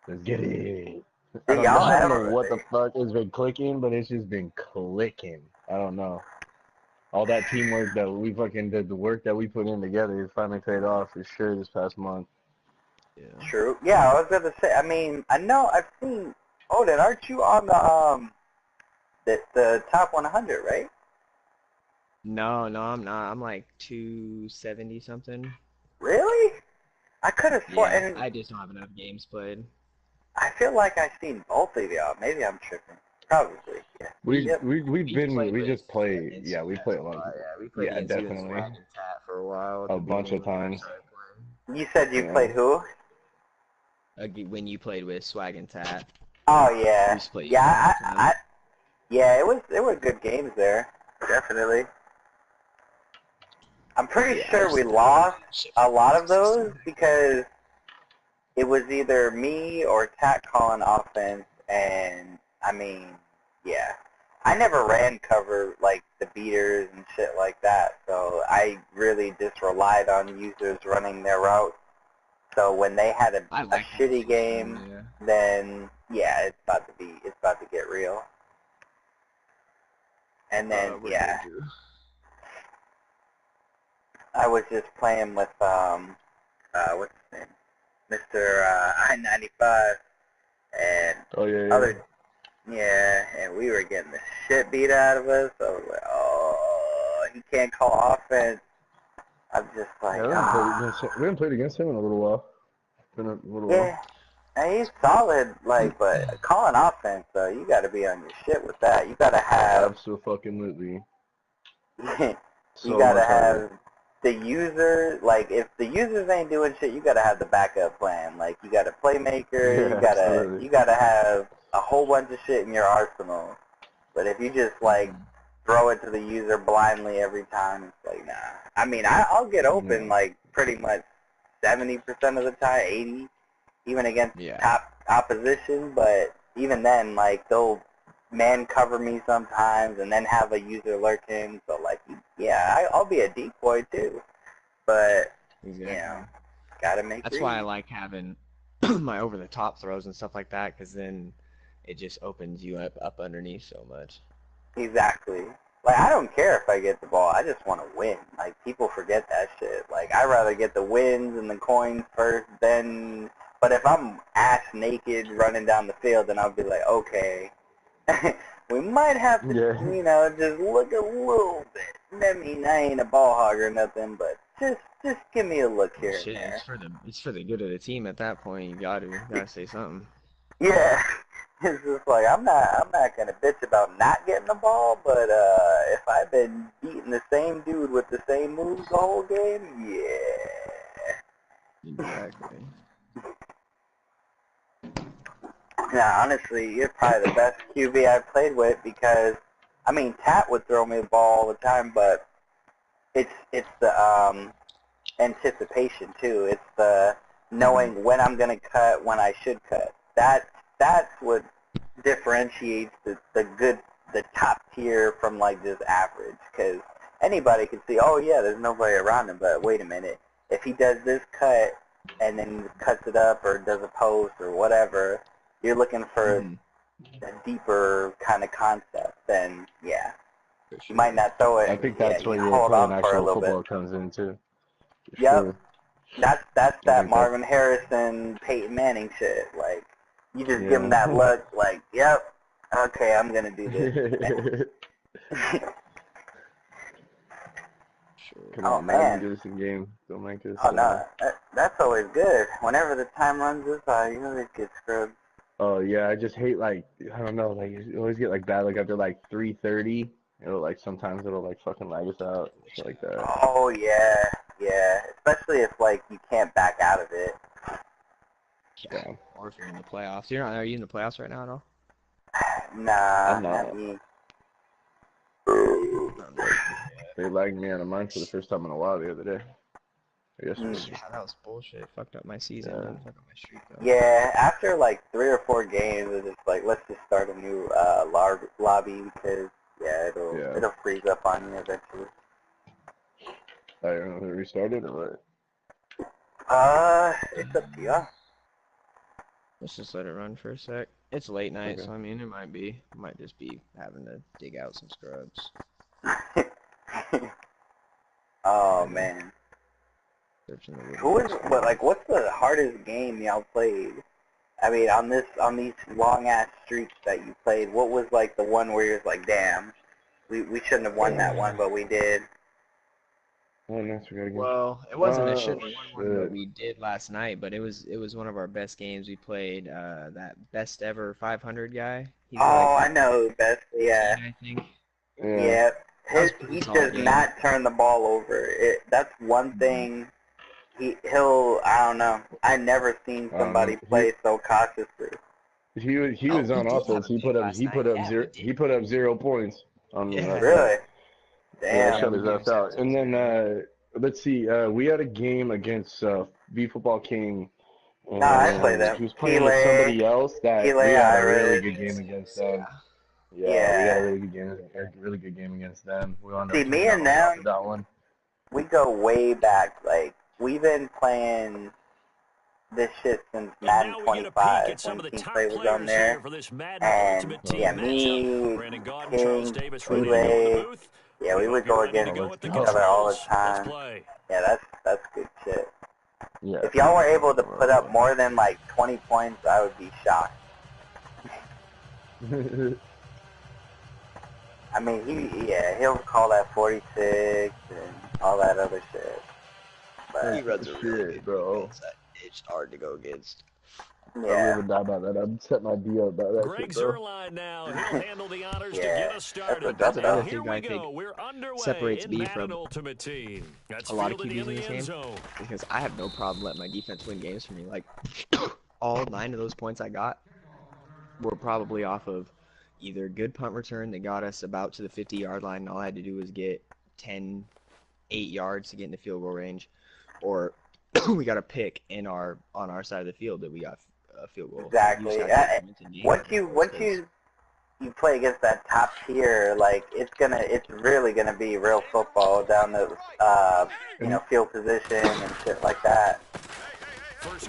Let's get it. See, y'all I don't know ever- what the fuck has been clicking, but it's just been clicking. I don't know. All that teamwork that we fucking did, the work that we put in together, is finally paid off for sure this past month. Yeah. True. Yeah, I was gonna say. I mean, I know I've seen. Odin, aren't you on the top 100, right? No, I'm not. I'm like 270 something. Really? I could have sworn. Yeah. And I just don't have enough games played. I feel like I've seen both of y'all. Maybe I'm tripping. Probably. Yeah. Yep. We just played. Yeah, we played a lot. Yeah, we played Yeah, against you and definitely. Swag and Tat for a while. at A the bunch of beginning when we times. started playing. You said you Yeah. played who? When you played with Swag and Tat. Oh yeah. We used to play Yeah. against I yeah. It were good games there. Definitely. I'm pretty Yeah, sure I we just- lost a lot of those because it was either me or Tat calling offense, and I mean, yeah. I never ran cover like the beaters and shit like that, so I really just relied on users running their routes. So when they had a I like shitty that. game, Yeah. then yeah, it's about to get real. And then What yeah. did they do? I was just playing with what's his name, Mr. I-95, and Oh yeah. other, and we were getting the shit beat out of us. I was like, oh, he can't call offense. I'm just like, Yeah, we haven't played against him in a little while. Been a little yeah. And he's solid, like, but calling offense, though, you got to be on your shit with that. You got to while. have, Absolutely. you So got to much harder. have the user, like, if the users ain't doing shit, you got to have the backup plan. Like, you got a playmaker, Yeah, absolutely. you got to have a whole bunch of shit in your arsenal. But if you just, like, throw it to the user blindly every time, it's like, nah. I mean, I'll get open, like, pretty much 70% of the time, 80, even against Yeah. top opposition. But even then, like, they'll man cover me sometimes and then have a user lurking. So, like, yeah, I'll be a decoy too. But, Exactly. you know, gotta make That's why I like having my over-the-top throws and stuff like that, because then it just opens you up underneath so much. Exactly. Like, I don't care if I get the ball. I just want to win. Like, people forget that shit. Like, I'd rather get the wins and the coins first than... But if I'm ass naked running down the field, then I'll be like, okay, we might have to, you know, just look a little bit. I mean, I ain't a ball hog or nothing, but just give me a look here Shit, and there. it's for the good of the team at that point. You gotta say something. Yeah. It's just like, I'm not gonna bitch about not getting the ball, but if I've been beating the same dude with the same moves the whole game, yeah. Exactly. Yeah, honestly, you're probably the best QB I've played with because, I mean, Tat would throw me the ball all the time, but it's the anticipation too. It's the knowing when I'm gonna cut, when I should cut. That's what differentiates the top tier from like just average. Because anybody can see, oh yeah, there's nobody around him, but wait a minute, if he does this cut and then cuts it up or does a post or whatever, you're looking for a deeper kind of concept. Then yeah, Sure. you might not throw it. I think that's you where hold playing off for a actual little football bit. comes in too. Yep. Sure. That's I that think Marvin Harrison, Peyton Manning shit. Like, you just give him Yeah. that look, like, yep, okay, I'm gonna do this. Sure. Come Oh on, man, man. do this in game. Don't make this. Oh no, that's always good. Whenever the time runs this high, you always get scrubbed. Oh yeah, I just hate like I don't know, like you always get like bad like after like 3:30. It'll like sometimes it'll like fucking lag us out, shit like that. Oh yeah, yeah. Especially if like you can't back out of it. Yeah. Or if you're in the playoffs. Are you in the playoffs right now at all? Nah, I'm not. not me. They lagged me out of mine for the first time in a while the other day. Yesterday. Yeah, that was bullshit. Fucked up my season, Yeah. man. Fucked up my streak, though. Yeah, after like 3 or 4 games, it's just like, let's just start a new lobby because yeah, it'll freeze up on you eventually. I don't know if it restarted or what. It's up to you. Let's just let it run for a sec. It's late night, Okay. so I mean, it might just be having to dig out some scrubs. Oh man. Searching the What's the hardest game y'all played? I mean, on these long ass streaks that you played, what was like the one where you're like, damn, we shouldn't have won that one, but we did. Oh, nice, we got a game. Well, it wasn't a shouldn't have won one, but shit. we did last night. But it was one of our best games we played. That best ever 500 guy. He's I know, best, yeah. 18, I think. Yeah. He solid does game. not turn the ball over. That's one thing. He'll I don't know. I never seen somebody play so cautiously. He was on offense. He put up 0 points on Really? Damn. shut his ass out. And then let's see, we had a game against V Football King. And, I play them. He was playing with somebody else that we had a really good game against them. Yeah, we had a really good game against them. We wound up See, me taking and out them, that one. we go way back. Like, we've been playing this shit since Madden 25 when Team Play was on there. And, yeah, me, King, Relay, yeah, we would go against each other all the time. Yeah, that's good shit. Yeah. If y'all were able to put up more than like 20 points, I would be shocked. I mean, he'll call that 46 and all that other shit. But He runs a really good defense. It's hard to go against. Yeah. I really die by that. I'd set my D up by that Greg shit, bro. Zerline now. He'll handle the honors to get us started. That's Now, another here thing we I think go. We're underway separates in me Madden from Ultimate Team. That's a lot of fielded QBs in in the this end game zone. because I have no problem letting my defense win games for me. Like all 9 of those points I got were probably off of either good punt return that got us about to the 50-yard line and all I had to do was get 8 yards to get into field goal range, or we got a pick on our side of the field that we got a field goal. Exactly. Once you play against that top tier, like it's really gonna be real football down the field position and shit like that.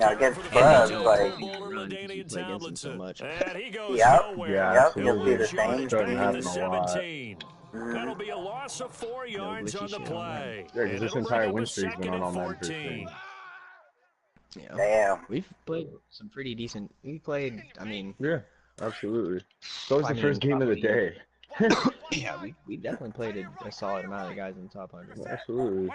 Against Buzz, like so much. And he goes Yep. nowhere. Yep, you'll see the same Back thing. at the Happen a lot. 17. That'll be a loss of 4 yards on the play. Yeah, because And this it'll entire bring up win a streak's been second on and that first 14. Yeah. Damn. We've played some pretty decent. We played. I mean. Yeah, absolutely. So was the first game of the day. Yeah, we definitely played a solid amount of guys in the top 100. Absolutely.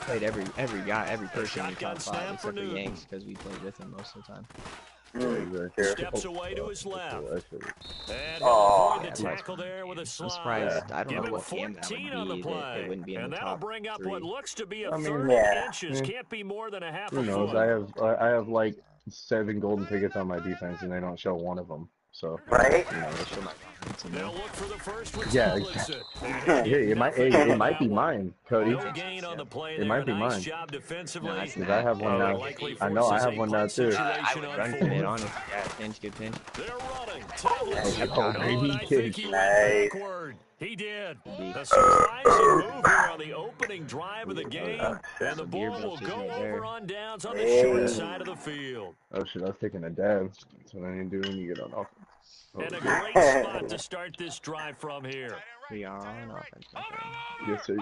Played every guy, every person in the top 5 except for Yanks because we played with him most of the time. Steps away to his left. And Oh, avoid the tackle there with a I'm slide. surprised. I don't Give know him what game that 14 would on the be. play. It wouldn't be in And the that'll top bring up 3. what looks to be a I mean, third yeah. inches. Can't be more than a half a Who knows? foot. I have like 7 golden tickets on my defense, and they don't show one of them. So Right? You know, they show my confidence in them. They'll look for the first one. Yeah, exactly. It might be mine, Cody. No gain on the play It might be nice mine. job defensively. No, that's Because I have one now. I know I have one now too. I would run for it, honestly. Yeah, pinch, good pinch. They're running. Tables. Oh, I think he Nice. went backward. He did. A surprising move here on the opening drive of the game. And the ball will go over on downs on the short side of the field. Oh shit, I was taking a dab. That's what I need to do when you get on offense. And a great spot to start this drive from here. We are on offense. Yes, sir.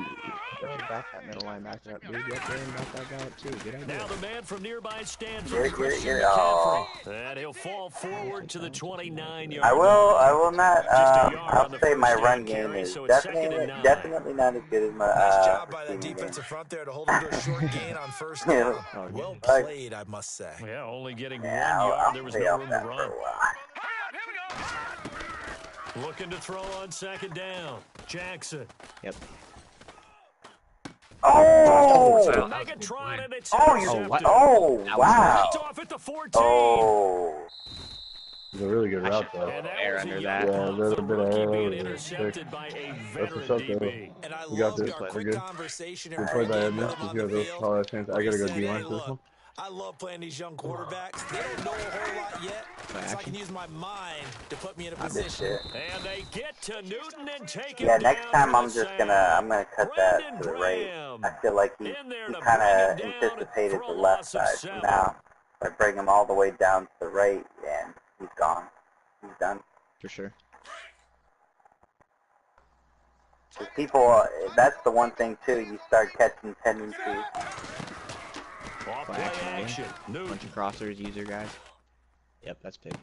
Back that middle linebacker up, dude. Get there and back that guy up too. Good idea. Now the man from nearby Stanford, Christian Oh. McCaffrey. And he'll fall forward to the 29-yard I will not, I'll say my run game carry, is so it's definitely not as good as my, Nice job by that receiving game. defensive front there to hold him to a short gain on first down. Well played, I must say. Yeah, only getting Yeah, 1 yard. I'll There was stay no off room that to for a run. while. Looking to throw on second down. Jackson. Yep. Oh! Megatron, and it's Oh, intercepted. wow. Picked off at the 14. Oh. It's a really good route, though. And that Air was under a that. young Yeah, a pump, little the bit of rookie air, being really intercepted by a That's veteran what's up, though. DB. And I We got loved this. our We're quick good. conversation Good and play by game Edmonds. with him If on you the have those field. call that chance, I He gotta go said, D-line hey, for this look, one. I love playing these young quarterbacks. They don't know a whole lot yet, so I can use my mind to put me in a position. And they get to Newton and take him Yeah, down next time for I'm the just sack. gonna cut that Brandon to the right. Graham I feel like he in there to kind of bring him down anticipated for the a left loss of side. So 7. now if I bring him all the way down to the right, and he's gone. He's done. For sure. Because people, that's the one thing too. You start catching tendencies. Off Play play action again. action. Newton. Bunch of crossers, user guys. Yep, that's pick.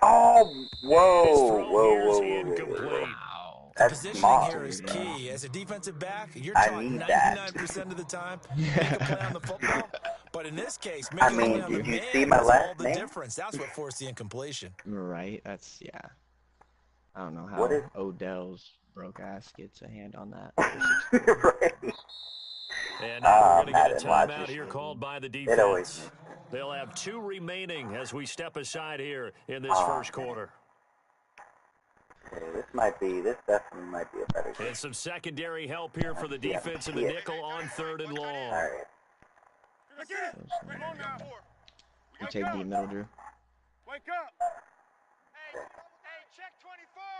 Oh, whoa, His whoa, throw whoa, here is whoa, whoa, incomplete. Wow. That's Positioning smart. here is key. As a defensive back, you're I taught need that. 99% of the time make a play on the football. But in this case, I making a mean, play on the did you man see my is last all the name? difference. That's what forced the incompletion. Right, that's, yeah. I don't know What how is- Odell's broke ass gets a hand on that. Right. And now we're going to get a Madden watch timeout this. here called by the It always defense. They'll have 2 remaining as we step aside here in this first quarter. Okay, this definitely might be a better game. And some secondary help here for the defense in the nickel on 3rd and long. All right. You take the middle, Drew. Wake up.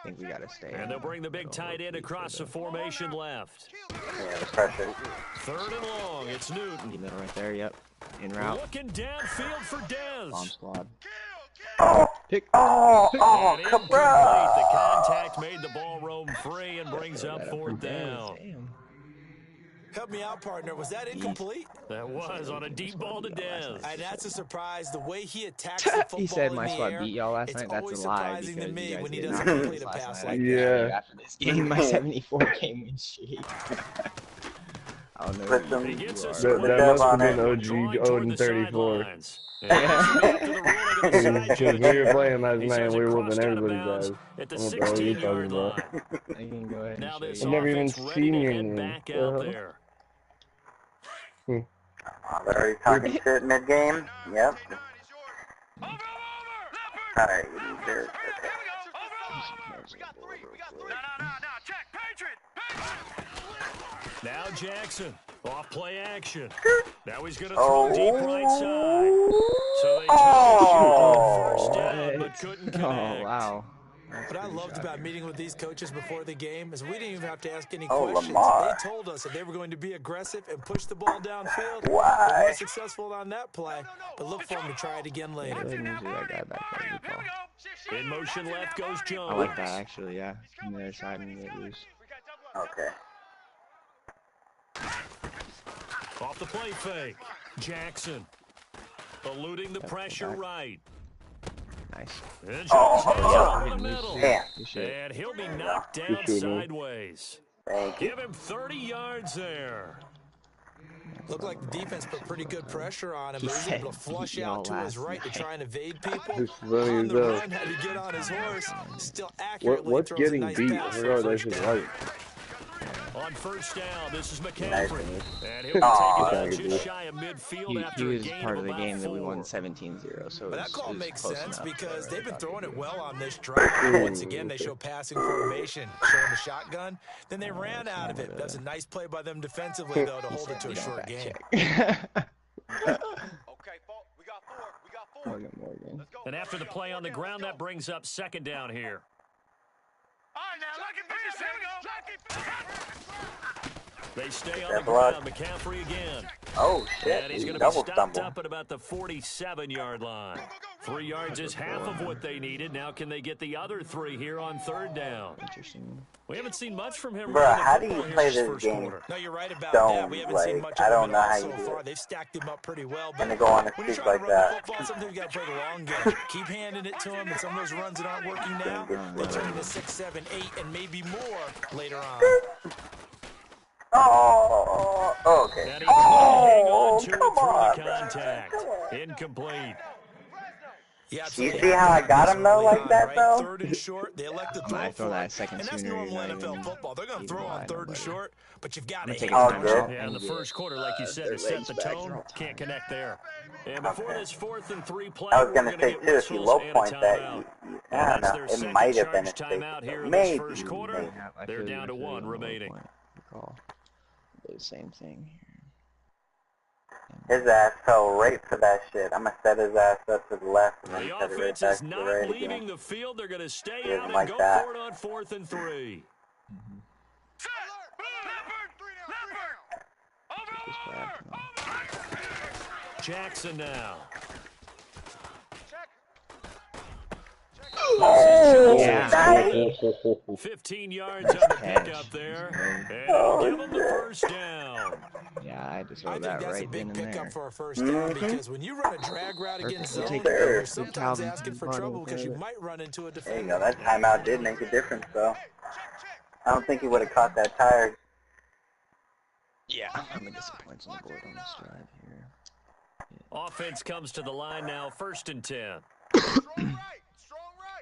I think we gotta stay. And they'll bring the big tight end across the formation left. Yeah, the pressure. 3rd and long, it's Newton. The middle right there, yep. In route. Looking downfield for Bomb Dez. squad. Oh, Pick. oh, And incomplete. The Cabra. contact made the ball roam free and brings up 4th down. Damn. Help me out, partner. Was that incomplete? That was on a deep ball to Dez. And that's a surprise. The way he attacks the football He said in my the squad air, beat y'all last it's night. That's always a lie surprising to because me you guys when he did doesn't not complete a last pass night. like Yeah. After this game, my 74 game win streak. I don't know. Put who some- you He gets think us you are. That must have been drawing OG toward 0 the and 34. sidelines. And this will be up to the ruling of the side Because we were playing last He night says and it we were crossed whooping out of everybody's bounds ass. at the I don't know what you're 16-yard talking about. line. I can go ahead and Now show this you. I've never even offense ready seen to your head name. back out there. Oh, they're already talking shit mid-game? Yep. Alright, you need this. Okay. Check, Patriot. Now Jackson. Off play action. Now he's going to throw deep right side. So they took first down, but couldn't connect. Oh, wow. What I loved about meeting with these coaches before the game is we didn't even have to ask any Oh, questions. Lamar. They told us that they were going to be aggressive and push the ball downfield. Why? They weren't successful on that play, but look for them to try it again later. That guy back there. Good call. In motion left goes Jones. I like that, actually, yeah. From the other side and get loose. Okay. Off the play fake. Jackson. Eluding the pressure right. Nice. And Jones hits yeah. over the middle. Damn. And he'll be knocked down sideways. Thank you. Give him 30 yards there. Looked like the defense put pretty good pressure on him. He was able to flush out to his right to try and evade people. On the run, had to get on his horse. Still accurately What's throws a getting nice beat? pass Oh for my a God, that's first just down. right. On first down, this is Nice. McCaffrey. And he'll be Aw. taken out just shy of midfield after He a was gain part of of the about game that we won 4. 17-0, so But that call it was makes close sense enough because to they've been talk throwing it about. well on this drive. Once again, they show passing formation, showing the shotgun. Then they ran out of it. That's a nice play by them defensively, though, to hold it to a short game. Morgan. And after the play on the ground, that brings up second down here. All right, now, lucky pitches. Here we go. They stay on Step the block. ground. McCaffrey again. Oh, shit. And he's going to be Double stopped stumble. up at about the 47-yard line. 3 yards is half of what they needed. Now can they get the other 3 here on third down? Interesting. We haven't seen much from him. Bruh, running the how do you football here play in this first game? quarter. No, you're right about Don't, that. We haven't seen like, much I of don't him know at how all you so do far. it. They've stacked him up pretty well. And But to go on a when you're streak trying like to run the that. football, sometimes you got to play the long game. Keep handing it to him, and some of those runs that aren't working now, they turn into 6, 7, 8, and maybe more later on. Oh, okay. And he couldn't hang Oh, on to it come through on, the contact. Incomplete. Yeah, Do you see how I got him, though, like that, though? Third and short, they elect to I throw throw for that it, second and that's sooner, normal not NFL even football. They're going to even throw on wide, third and nobody. short, but you've got to take hit it Oh, down. good. Yeah, in the first quarter, like you said, to set the tone, can't connect there. And before this 4th and 3 play, I was we're going to gonna say, get too, if you whistles low and a point that, timeout. I And don't that's know, their it second might have been a charge safety. timeout here in Maybe. this first quarter. Maybe. Yeah, I They're feel you, down I to feel you 1 on the low remaining. point. Good call. Do the same thing here. His ass fell right for that shit. I'm going to set his ass up to the left and then The set it right offense back is to the not right leaving again. the field. They're going to stay He doesn't out and like go that. for it on 4th and 3. Set. Leopard. Over. Jackson now. Oh, Yeah. nice. 15 yards on the pickup there. And it'll give them the first down. Yeah, I had to I throw think that that's right a big then and pickup there. for a first down because when you run a drag route against zone, Take you're it. sometimes Calvin, asking for Calvin, trouble because you Calvin. might run into a There you defender. go. That timeout did make a difference, though. I don't think he would have caught that tire. Yeah, I'm gonna get some points on the board on this drive here. Offense comes to the line now, 1st and 10.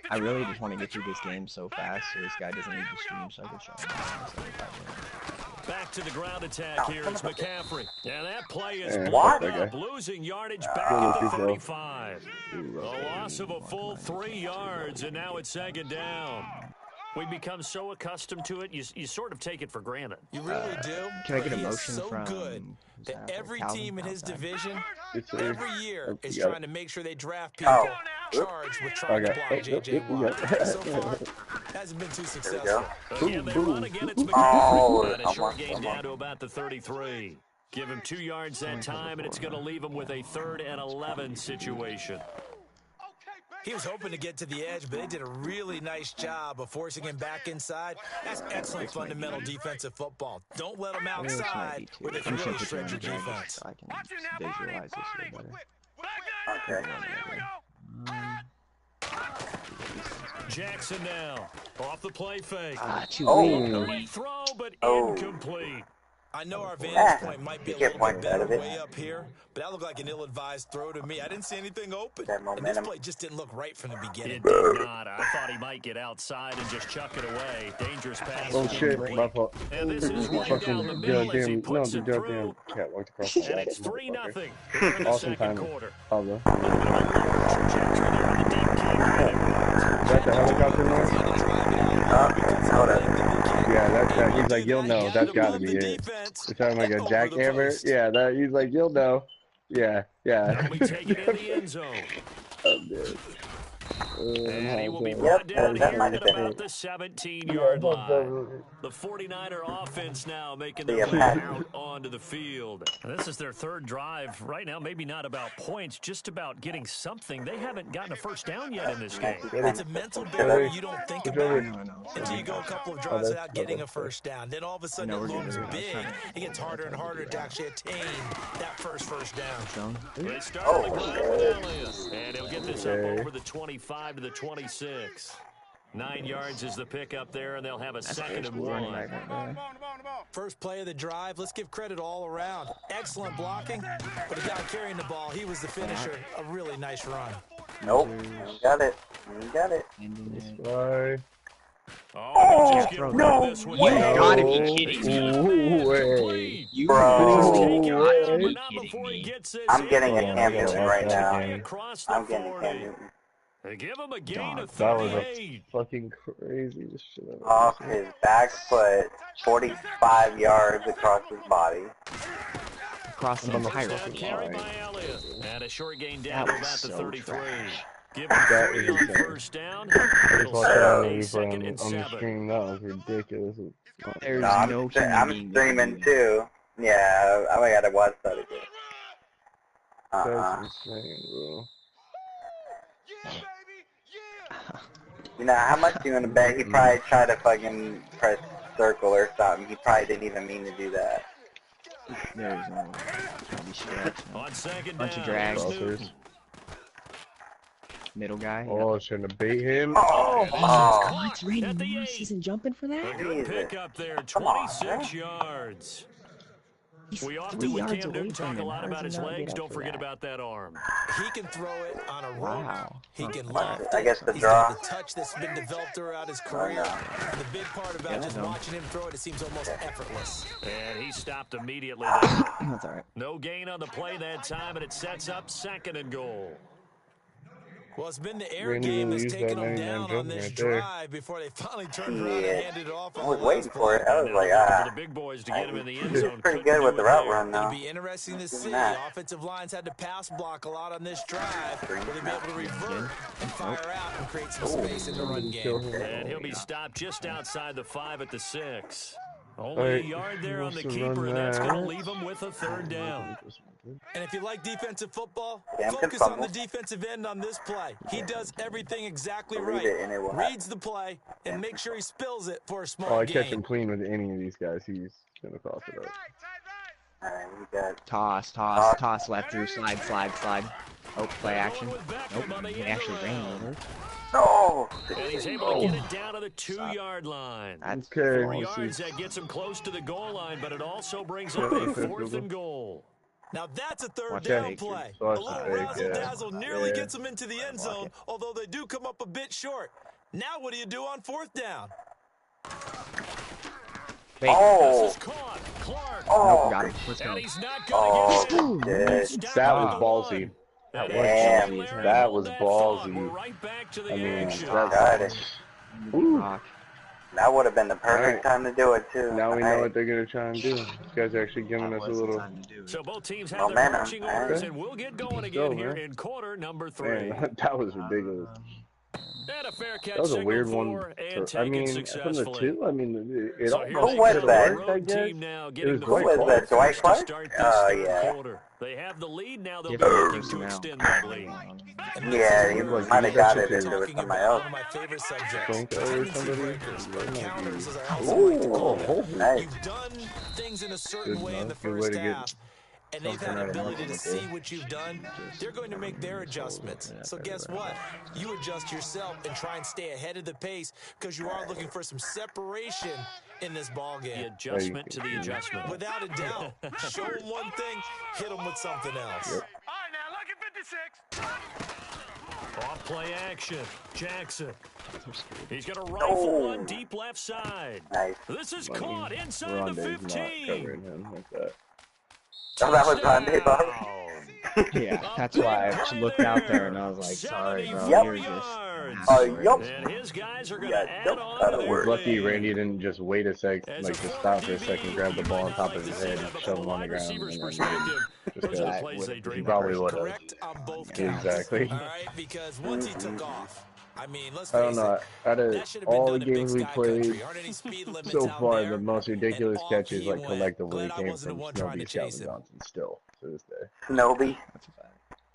I really just want to get through this game so fast so this guy doesn't need to stream so I can show him. Back to the ground attack here. It's McCaffrey. And that play is What? blown up, losing yardage back at the 35. A loss of a full 3 yards, and now it's 2nd down. We become so accustomed to it, you sort of take it for granted. You really do. Can I get a He is motion so from good that every team in his outside? division, It's every year, is you got trying it. to make sure they draft people Oh. charged with trying to Okay. block J.J. Watt. So Yeah. far, hasn't been too There we go. successful. Again, they Boom, run again. It's Oh, McCaffrey. And a short almost, gain almost. down to about the 33. Give him 2 yards that time, and it's going to leave him with a 3rd and 11 situation. He was hoping to get to the edge, but they did a really nice job of forcing him back inside. That's excellent fundamental defensive football. Don't let him outside where they can really shred your defense. So I can visualize this a little better. Okay. Jackson now. Off the play fake. Too Oh. late. Early throw, but Oh. incomplete. I know our Yeah, vantage point might be a you get little bit points out better of it. way up here, but that looked like an ill-advised throw to me. I didn't see anything open, That and this momentum. play just didn't look right from the beginning. It did not. I thought he might get outside and just chuck it away. Dangerous pass. Oh shit, my fault. And this is right Fucking down the middle as he goddamn, no, puts the it goddamn through. cat walked across the And it's wall. 3-0 here in the Awesome 2nd timing. quarter. Pablo. A little bit of a longer trajectory there on the deep kick. And it worked. Is that the helicopter noise? Hold up. Yeah, that's that. He's like, you'll know. That's gotta be it. defense. You're talking like a jackhammer? Yeah, that he's like, you'll know. Yeah. That'll be taken in the end zone. I'm dead. And he will be brought down here at about the 17-yard line. The 49er offense now making their way out onto the field. And this is their third drive. Right now, maybe not about points, just about getting something. They haven't gotten a first down yet in this game. It's a mental barrier you don't think about until you go a couple of drives without getting a first down. Then all of a sudden it looms big. It gets harder and harder to actually attain that first down. They start the drive with Elliott. And he'll get this up over the 25 to the 26. 9 yards is the pickup there, and they'll have a second and 1. First play of the drive, let's give credit all around. Excellent blocking, but the guy carrying the ball, he was the finisher. A really nice run. Nope, you got it. You got it. Bye. Oh, no way. You gotta be kidding me. Way. You Bro. me. I'm getting a Cam Newton right now. I'm getting a Cam Newton. They give him a gain of That was 38. a fucking crazy shit. Off his back foot, 45 yards across his body. Across the entire Carried by Elliott. And a short gain down to about the 33. Give him That 3 is on insane. first down. I just It'll watched set that up on a second and the 7. stream. That was ridiculous. There's No, I'm streaming too. Yeah, I gotta watch that again. That's insane, bro. You know, how much you wanna bet he probably tried to fucking press circle or something. He probably didn't even mean to do that. There's no stretch. On second Bunch of down, drags. Newton. Middle guy. Oh, shouldn't have bait him. Oh, Caught Randy at the Moss 8. isn't jumping for A that? good pickup there, 26 yards. We often, with Cam Newton, talk a lot about his legs. Don't forget about that arm. He can throw it on a rope. Wow. He can loft I it. guess the He's draw. got the touch that's been developed throughout his career. And the big part about just watching him throw it, it seems almost effortless. And he stopped immediately there. That's all right. No gain on the play that time, and it sets up second and goal. Well, it's been the air Randy game that's used taken that them 99 down on jump this right there. drive before they finally turned around and handed it off. I was waiting for it. I was like, For the big boys to get him in the end zone. pretty couldn't good with do the it route there. run It'll now. be interesting to see. that. Offensive lines had to pass block a lot on this drive. Will they be able to revert and fire out and create some space in the run game? And he'll be stopped just outside the 5 at the 6. Only a yard there on the keeper, and that's going to leave him with a third down. And if you like defensive football, Cam can focus on fumble. the defensive end on this play. He does everything exactly Read right. it and it will Reads the play and make sure he spills it for a small Oh, I gain. catch him clean with any of these guys. He's gonna toss it up. Alright, we got Toss left through, slide. Oh, play action. Nope, he actually ran over. no. And he's able to get it down to the 2-yard line. That's Okay. 4 yards, that gets him close to the goal line, but it also brings up a 4th and goal. Now that's a third Watch down that. play. A Watch little that, razzle-dazzle nearly Yeah. gets them into the end zone, although they do come up a bit short. Now what do you do on 4th down? Wait. Oh. This is caught. Clark. Nope, got him. Let's go. And he's not going to get it. Shit. That was ballsy. And Damn. Larry That held was that ballsy. thought. We're right back to the I mean, action. Got it. Ooh. Rock. That would have been the perfect time to do it too. Now we know Alright. what they're gonna try and do. These guys are actually giving That us a was the little. time to do it. So both teams have Oh, their man, marching orders, okay. and we'll get going Let's again go, here man. in quarter number 3. Man, that was ridiculous. And a fair catch That was a weird signaled one. for and I taken mean, from the successfully. 2, I mean, it So almost here's Who was the that? worked, I road guess. team now It getting was the Dwight ball Who was that, Dwight to Clark? start this Oh, third yeah. quarter. They have the lead now. They'll Give be him looking things to now. extend that lead. Yeah, he Like, might you have got got it your if there was Talking somebody about else. one of my favorite subjects, Franco or tendency somebody? breakers, or That might counters, be- as I also like to call them. Oh, Nice. You've done things in a certain Good way in the enough. Good way first to get half, and they've something had out an of ability to nothing, see what you've done. They're going to make their adjustments. So guess what? You adjust yourself and try and stay ahead of the pace because you are looking for some separation in this ball The game. adjustment to the adjustment. Without a doubt, show them one thing, hit them with something else. All right, now look at 56. Off play action. Jackson. He's going to rifle one deep left side. Nice. This is caught inside the Rondé's not 15. covering him like that. Oh, that was Rondé, Bob. Yeah, that's why I just looked out there and I was like, sorry, bro, Yep. you're just Yup. And his guys are going Yeah, to add yup, on that'll to I their was work. lucky lead. Randy didn't just wait a sec, As like just former stop for a DB, second, grab the you ball might on not top like of to his see head, that, and but shove from a him on the wide ground, receiver's and then perspective, just those are the that plays would they have dream been of. probably would have. Correct on both yeah. counts. Exactly. All right, because once he took off, I mean, let's I don't face it, know. Out of that should have been all the done in Big games we Sky Country. played Aren't any speed limits so out far, the there? most And ridiculous off catches, he like went. collectively, Glad I came wasn't the from one trying to Snowby chase Scalvin him. Johnson. Still to this day. Snowby. That's a fact.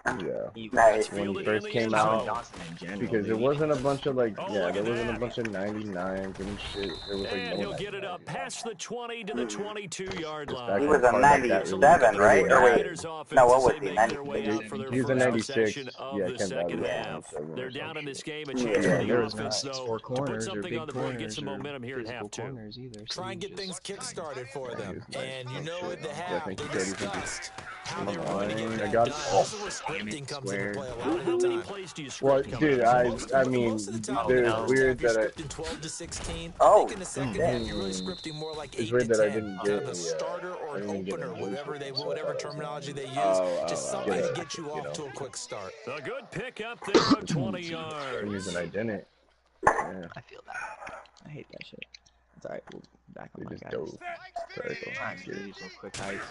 Yeah. Nice. When he Fielded in first the came end out, zone. Johnson in general, because there dude. wasn't a bunch of like, Oh, yeah, look there at wasn't a that. bunch of 99s and shit. There was like And no he'll get it 99s. up past the 20 to the 22-yard Just line. back He when was a cars like that 97, really right? Or wait, Raiders offense no, what as was they he? make their way 96? out for their He was a first 96. possession of Yeah, the Ken second Dodd was half. 97 or They're some down in this shit. game, a Yeah. chance Yeah, for the there was offense, not though, four to put corners or something big on the board and get corners some or momentum here at physical half two. corners either. So Try and he get just- things kick-started for Yeah, he them. was nice. And you Oh, know shit. at the Yeah, half, thank they you, Cody. discussed how they were Come going to on, get I that got done. it. This is where Damn it, scripting comes square. into play a lot How of the many time. plays do you Well, script coming dude, out? I mean, Most of the time, dude, in the it's first half, weird you're that scripting 12 to 16. I Oh, think in the second shit. half, you're really scripting more like it's 8 weird to that I 10, didn't kind get of a starter or I an didn't get a opener, voice whatever with him, so I whatever thought it was terminology they use. Oh, Just oh, something yeah, to get you you off know. to a quick start. A good pick up there of 20 For some reason yards. I didn't. Yeah, I feel that. I hate that shit. It's alright, we'll back on they my just guys. dove. Sorry, Alright, so these little quick heights.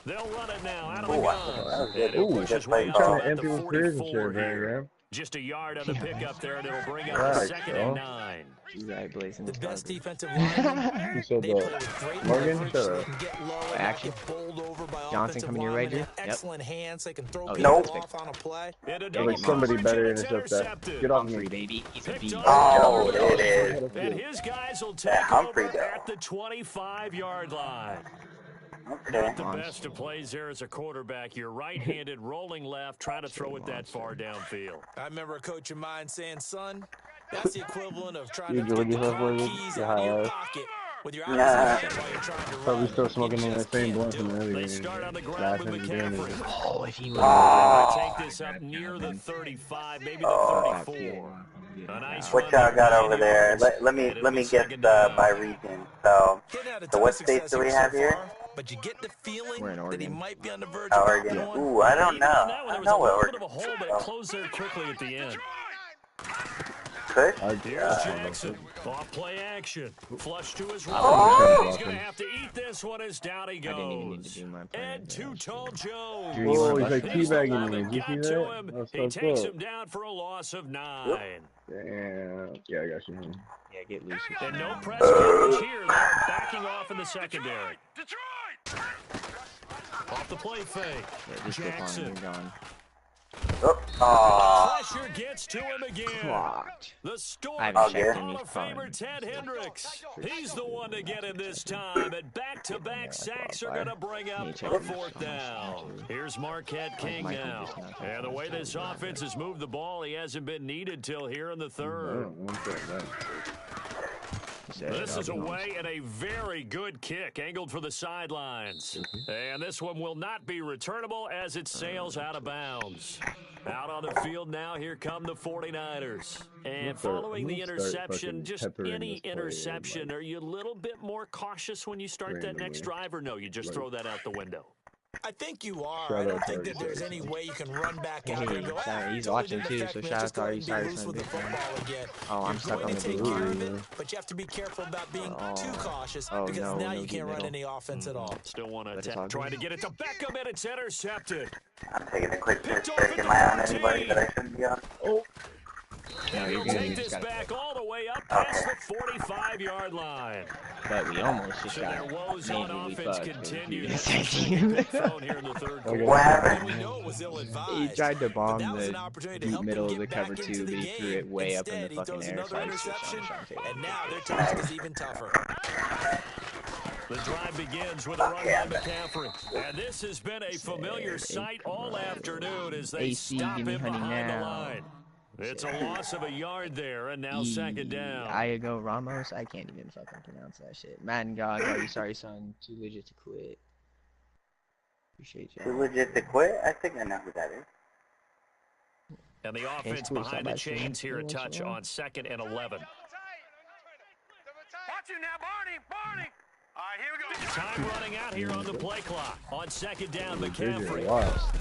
They'll run it now out of the Ooh, gun. that was And good. he'll Ooh, push Good his way play up I'm to call. trying to about the empty his careers and 44 shit, here. Graham. Just a yard on the pickup there, and it'll bring up Relax, a second bro. and 9. You right, blazing The the best garbage. defensive linemen, Who said they play that? with great Morgan, leverage. shut So they up. can get low and not Action. get bowled over by Johnson offensive coming your way, linemen. They Drew? have Yep. excellent hands. They can throw Oh, people Nope. off on a play. Into Like double somebody coverage, better and it's intercept that. intercepted. Get off Humphrey, me. baby. He's a Picked beast. off Oh, by there it Humphrey. is. And his guys will That take Humphrey, over though. at the 25-yard line. Okay. Not the best of plays there as a quarterback. You're right-handed, rolling left, trying to throw it that far downfield. I remember a coach of mine saying, son, that's the equivalent of trying You to get the Georgia car boys, keys you're out of high your ass. pocket with your eyes Nah. in while you're trying to Probably run. still smoking You in that just same can't blunt do from it. earlier. They start on the ground Laughing with and doing McCaffrey. this. Oh, if he would Oh. Take this up near the 35, maybe the Oh. 34. A nice What run y'all there got by over the there? yards. Let me And it'll be guess second down. by region. So Didn't have a So ton what of states success do we here have so here? far, but you get the feeling We're in that he Oregon. might be on the verge of Oregon. getting one. Ooh, I don't Even know. on that one, I there was a know what little bit Oregon. of a hole, but it closed there quickly at the end. Push. Here's Jackson. Off play action. Flush to his right. Oh. He's going to have to eat this one as down he I didn't even need to goes. do my plan. And Too-Tall Jones. Drew, you Whoa, wanna he's like bust He's the teabagging one me. that Did you got see to that? him. That's He fucked takes up. him down for a loss of 9. Damn. Yeah, I got you. Yeah, get loose. with And that. no press coverage here. They're backing off in the secondary. Detroit! Off the play fake. Yeah, just flip on Jackson. him. You're gone. Oh. Oh. Pressure gets to him again. Clocked. The Storm I haven't checked Hall any of Famer fun. Ted Hendricks. He's the one to get him this time. And back-to-back sacks are going to bring up a fourth down. Here's Marquette King now. And the way this offense has moved the ball, he hasn't been needed till here in the third. This is away and a very good kick angled for the sidelines. And this one will not be returnable as it sails out of bounds. Out on the field now, here come the 49ers. And following the interception, just any interception, are you a little bit more cautious when you start that next drive, or no, you just throw that out the window? I think you are. I don't think that there's any way you can run back out there and go, He's watching too, so shout out to our Cyrus with the football again. Oh, I'm You're stuck going on to the take blue. care of it, but you have to be careful about being too cautious because no, now no you can't run middle. any offense at all. Still want to But it's all attack, trying to good. get it to Beckham, and it's intercepted. I'm taking a quick Picked piss off break. at Am I on the anybody 14. that I shouldn't be on? No, And you're he'll good. You take just this gotta back throw. all the way up past the 45-yard line. But we almost just So got their woes on majorly offense fucked. continue. Because Pick thrown here in the third quarter. What And happened? we know it was ill-advised. He tried to but bomb that was the an opportunity to deep help him middle of get the cover back into two, the but he threw game. it way up in Instead, the he fucking throws air. another So I just interception, shot him. and now their task is even tougher. The drive begins with a run by McCaffrey. And this has been a familiar sight all afternoon as they AC, stop give me him honey behind the now. line. It's a loss of a yard there, and now second down. Iago Ramos? I can't even fucking pronounce that shit. Madden God, are you sorry, son? Too legit to quit. Appreciate you. Too legit to quit? I think I know who that is. And the offense cool, behind the somebody seen chains him here a once in a touch while. on 2nd and 11. Watch you now, Barney! Barney! right, here we go. Time running out here on the play clock. On second down, McCaffrey.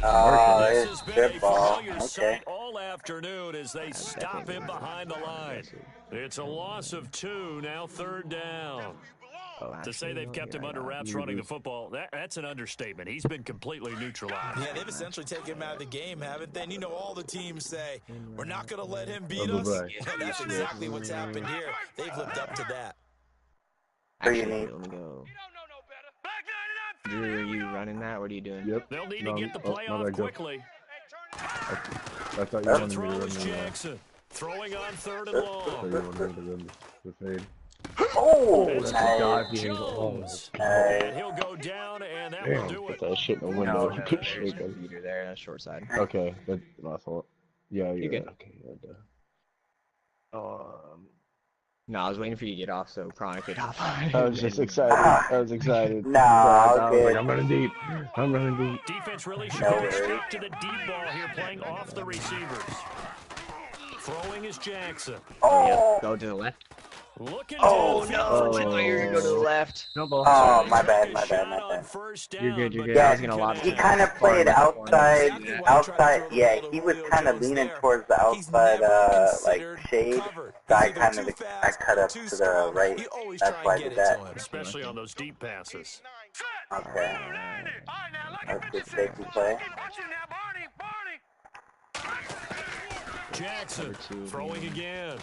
Oh, This it's has been strip a ball. familiar Okay. sight all afternoon as they stop him behind the line. It's a loss of 2, now third down. To say they've kept him under wraps running the football, that's an understatement. He's been completely neutralized. Yeah, they've essentially taken him out of the game, haven't they? And you know all the teams say, we're not going to let him beat us. Well, that's exactly what's happened here. They've lived up to that. Actually, let me go. Drew, are you running that? What are you doing? Yep. They'll need to get the play off quickly. I thought you wanted me to run Jackson. Throwing on third and long. Oh, It's nice. Jones. And he'll go down, and that will do it. Put that shit in the window. No, there's no beater there. That's short side. Okay, that's my fault. Yeah, you're good. Okay, No, I was waiting for you to get off so Chronic could hop on. I was just excited. No, okay. I'm running deep. Defense really should go straight to the deep ball here, playing off the receivers. Throwing is Jackson. Yeah, go to the left. Looking Oh, downfield no. for I thought you were going to go to the left. No ball. Oh, my bad. You're good. Yeah, I was going to lob he kind of played outside. Yeah, he was kind of leaning towards the outside, like, shade. So I cut up to the right. That's why I did that. especially on those deep passes. Okay. That's good safety play. Jackson throwing again.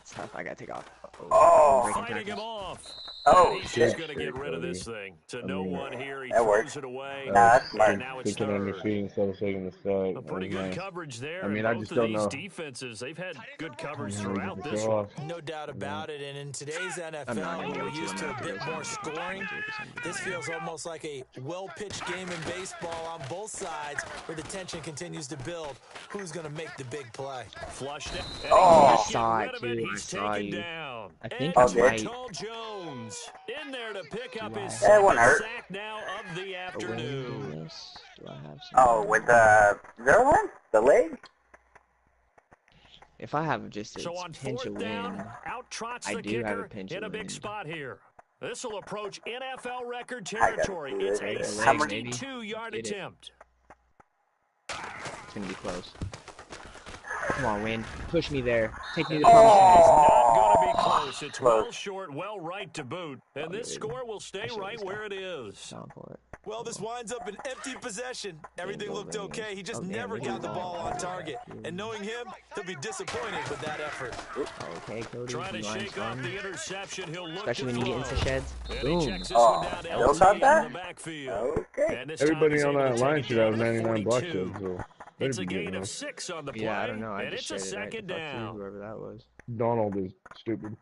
It's tough. I got to take off. Oh. Fighting him off. Oh, He's shit. just going to get rid of this thing. To no one here, he That throws works. it away. Nah, that's smart. And now it's Thinking on your third. feet instead of taking the strike. A pretty good coverage there. I mean, Both I just of don't these know. defenses, they've had good coverage throughout this one. No doubt about it. And in today's NFL, when we're used to a bit more scoring, this feels almost like a well-pitched game in baseball on both sides where the tension continues to build. Who's going to make the big play? Flushed it. Oh. I saw it, too. He's saw taken you. down. I think I And might. Tall Jones in there to pick up his That won't second hurt. sack now of the afternoon. Do I have some? Oh, with the zero one? The leg? If I have just a So on pinch of fourth down, win, out trots I the do have a kicker pinch in of a big wind. spot here. This will approach NFL record I gotta territory. do It's this. a How many- 62-yard Get it. attempt. it's going to be close. Come on, Win. Push me there. Take me to the It's promised not going to be close. It's Close. well short, well right to boot. And this score will stay right where it is. land. For it. Well, this winds up an empty possession. Everything Bingo, looked bingo. okay. He just Oh, damn, never look got at the that. ball on target. And knowing him, he'll be disappointed with that effort. Okay, Cody. Trying to you line's shake off fun. the interception. He'll look Especially when to you get throw. into sheds. And he Boom. checks this Oh, one down to still LT got in that? the backfield. Okay. And this time Everybody he's on able to that take line it should down have to 99 block 42. sheds, so It's better a be gain good of enough. 6 on the play. Yeah, I don't know. I And just it's a traded second that. Fuck you, down. whoever that was. Donald is stupid.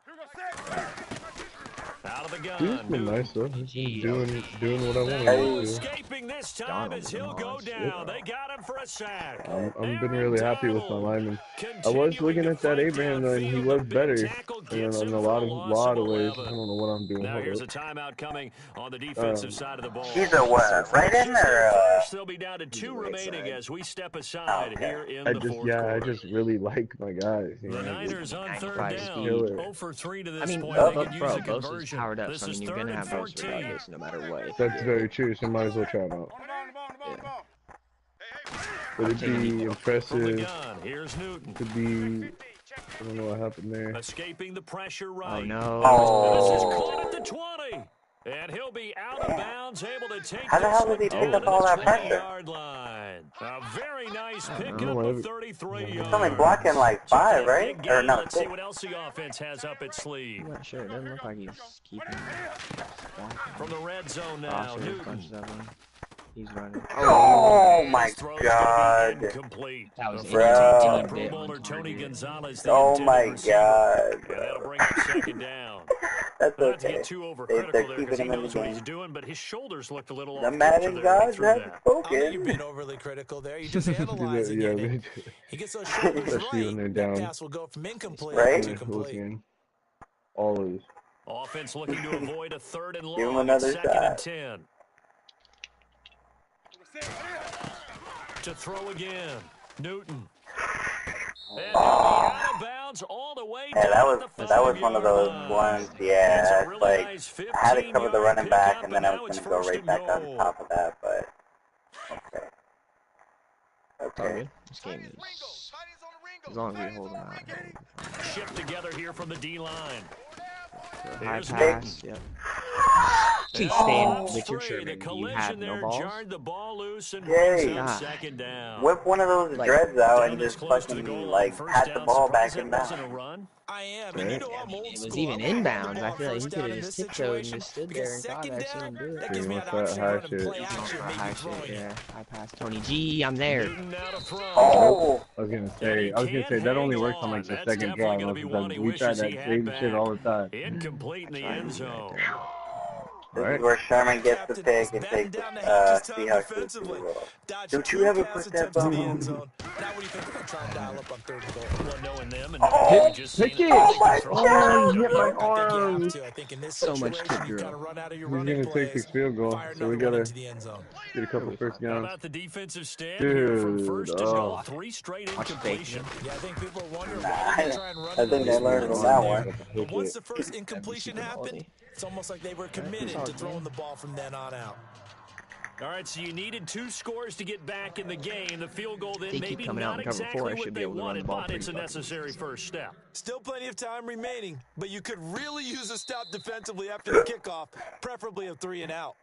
Out of the He's gun. been nice though. He's doing what I wanted No him to. escaping this time as he'll go down. They got him for a sack. I'm been really happy with my lineman. I was looking at that Abraham though, and he was better. And in a lot of ways, I don't know what I'm doing. Now here's a Hold timeout coming on the defensive side of the ball. He's a what? Right in or? First, they'll be down to 2 remaining as we step aside Okay. here in I the just fourth quarter. I just really like my guys. You The know, Niners on third 95 down, speed. 0 for 3 to this I mean, point. bro, They could use a Bosa's conversion. powered up, This so I is mean, you're 3rd going to and have Bosa 14. regardless, no matter what. That's very true. So might as well try him out. Would it be From the impressive? gun, here's Newton. Could be. I don't know what happened there. Escaping the pressure right. Oh, no. This is Oh. caught at the 20. And he'll be out of bounds, able to take How the this hell one did he down pick to up all the that pressure? 20-yard line. A very nice pickup of 33 yards. He's only blocking like 5, right? Or no, Let's see 6. what else the offense has up its sleeve. I'm not sure. It doesn't look like he's keeping From the red zone now, Foster, Newton. bunches of them. He's running. Oh my His throw's god. gonna be incomplete. That was Bro. The Pro bit Bowler on Tony target. Gonzalez. The Oh intended my receiver. god. And that'll bring up second down. That's Not to okay. get too They're overcritical there keeping because he him in the knows what he's game. doing, but his shoulders looked a little The off Madden kilter there when he gods threw have that. I don't think you've spoken. been overly critical there. You're just analyzing Yeah, it. He gets those shoulders Especially when right. they're That down. pass will go from incomplete Right? to complete. Looking always. Offense looking to avoid a 3rd and long. Give him another It's 2nd and shot. 10. To throw again. Newton. And he'll be out of bounds all the away. Yeah, that was one of those ones. Yeah, it's like I had to cover the running back, and then I was gonna go right back on top of that. But okay, okay. This game is, as long as we hold them out. Shift together here from the D-line. High pass, yep. Please stand with your shirt. The You collision have no there balls. jarred the ball loose and Yay. brings up second down. Whip one of those dreads out and just fucking like pat the ball back and down. I am, and you know I'm old school. It was even inbounds. I feel like he could have just tiptoed and just stood there and caught it. I've seen him do it. That gives me an High option shit, yeah. High pass. Tony G, I'm there. Oh! I was gonna say that only works on like the second drive. We try that same shit all the time. Incomplete in the end zone. This is where Sherman gets the pick and takes the Seahawks to the Super Bowl. Don't you ever put that ball in? Now what do you think they're going to try and dial up on third and goal? Well, knowing them and Pick it! Oh, he hit my arm! I think in this So much situation, to you drill. kind of run out of your He's running gonna take plays. the field goal, so we gotta get a couple first How downs. about the defensive stand here from first and goal? 3 straight Watch incompletion. Yeah, I think people are wondering why they try and run I think they learned from that one. But once the first incompletion happened, it's almost like they were committed to throwing the ball from then on out. All right, so you needed 2 scores to get back in the game. The field goal then They keep maybe coming out not in cover exactly 4. I what should be they able to run the wanted, ball but it's a pretty necessary first step. Still plenty of time remaining, but you could really use a stop defensively after the kickoff, preferably a 3 and out.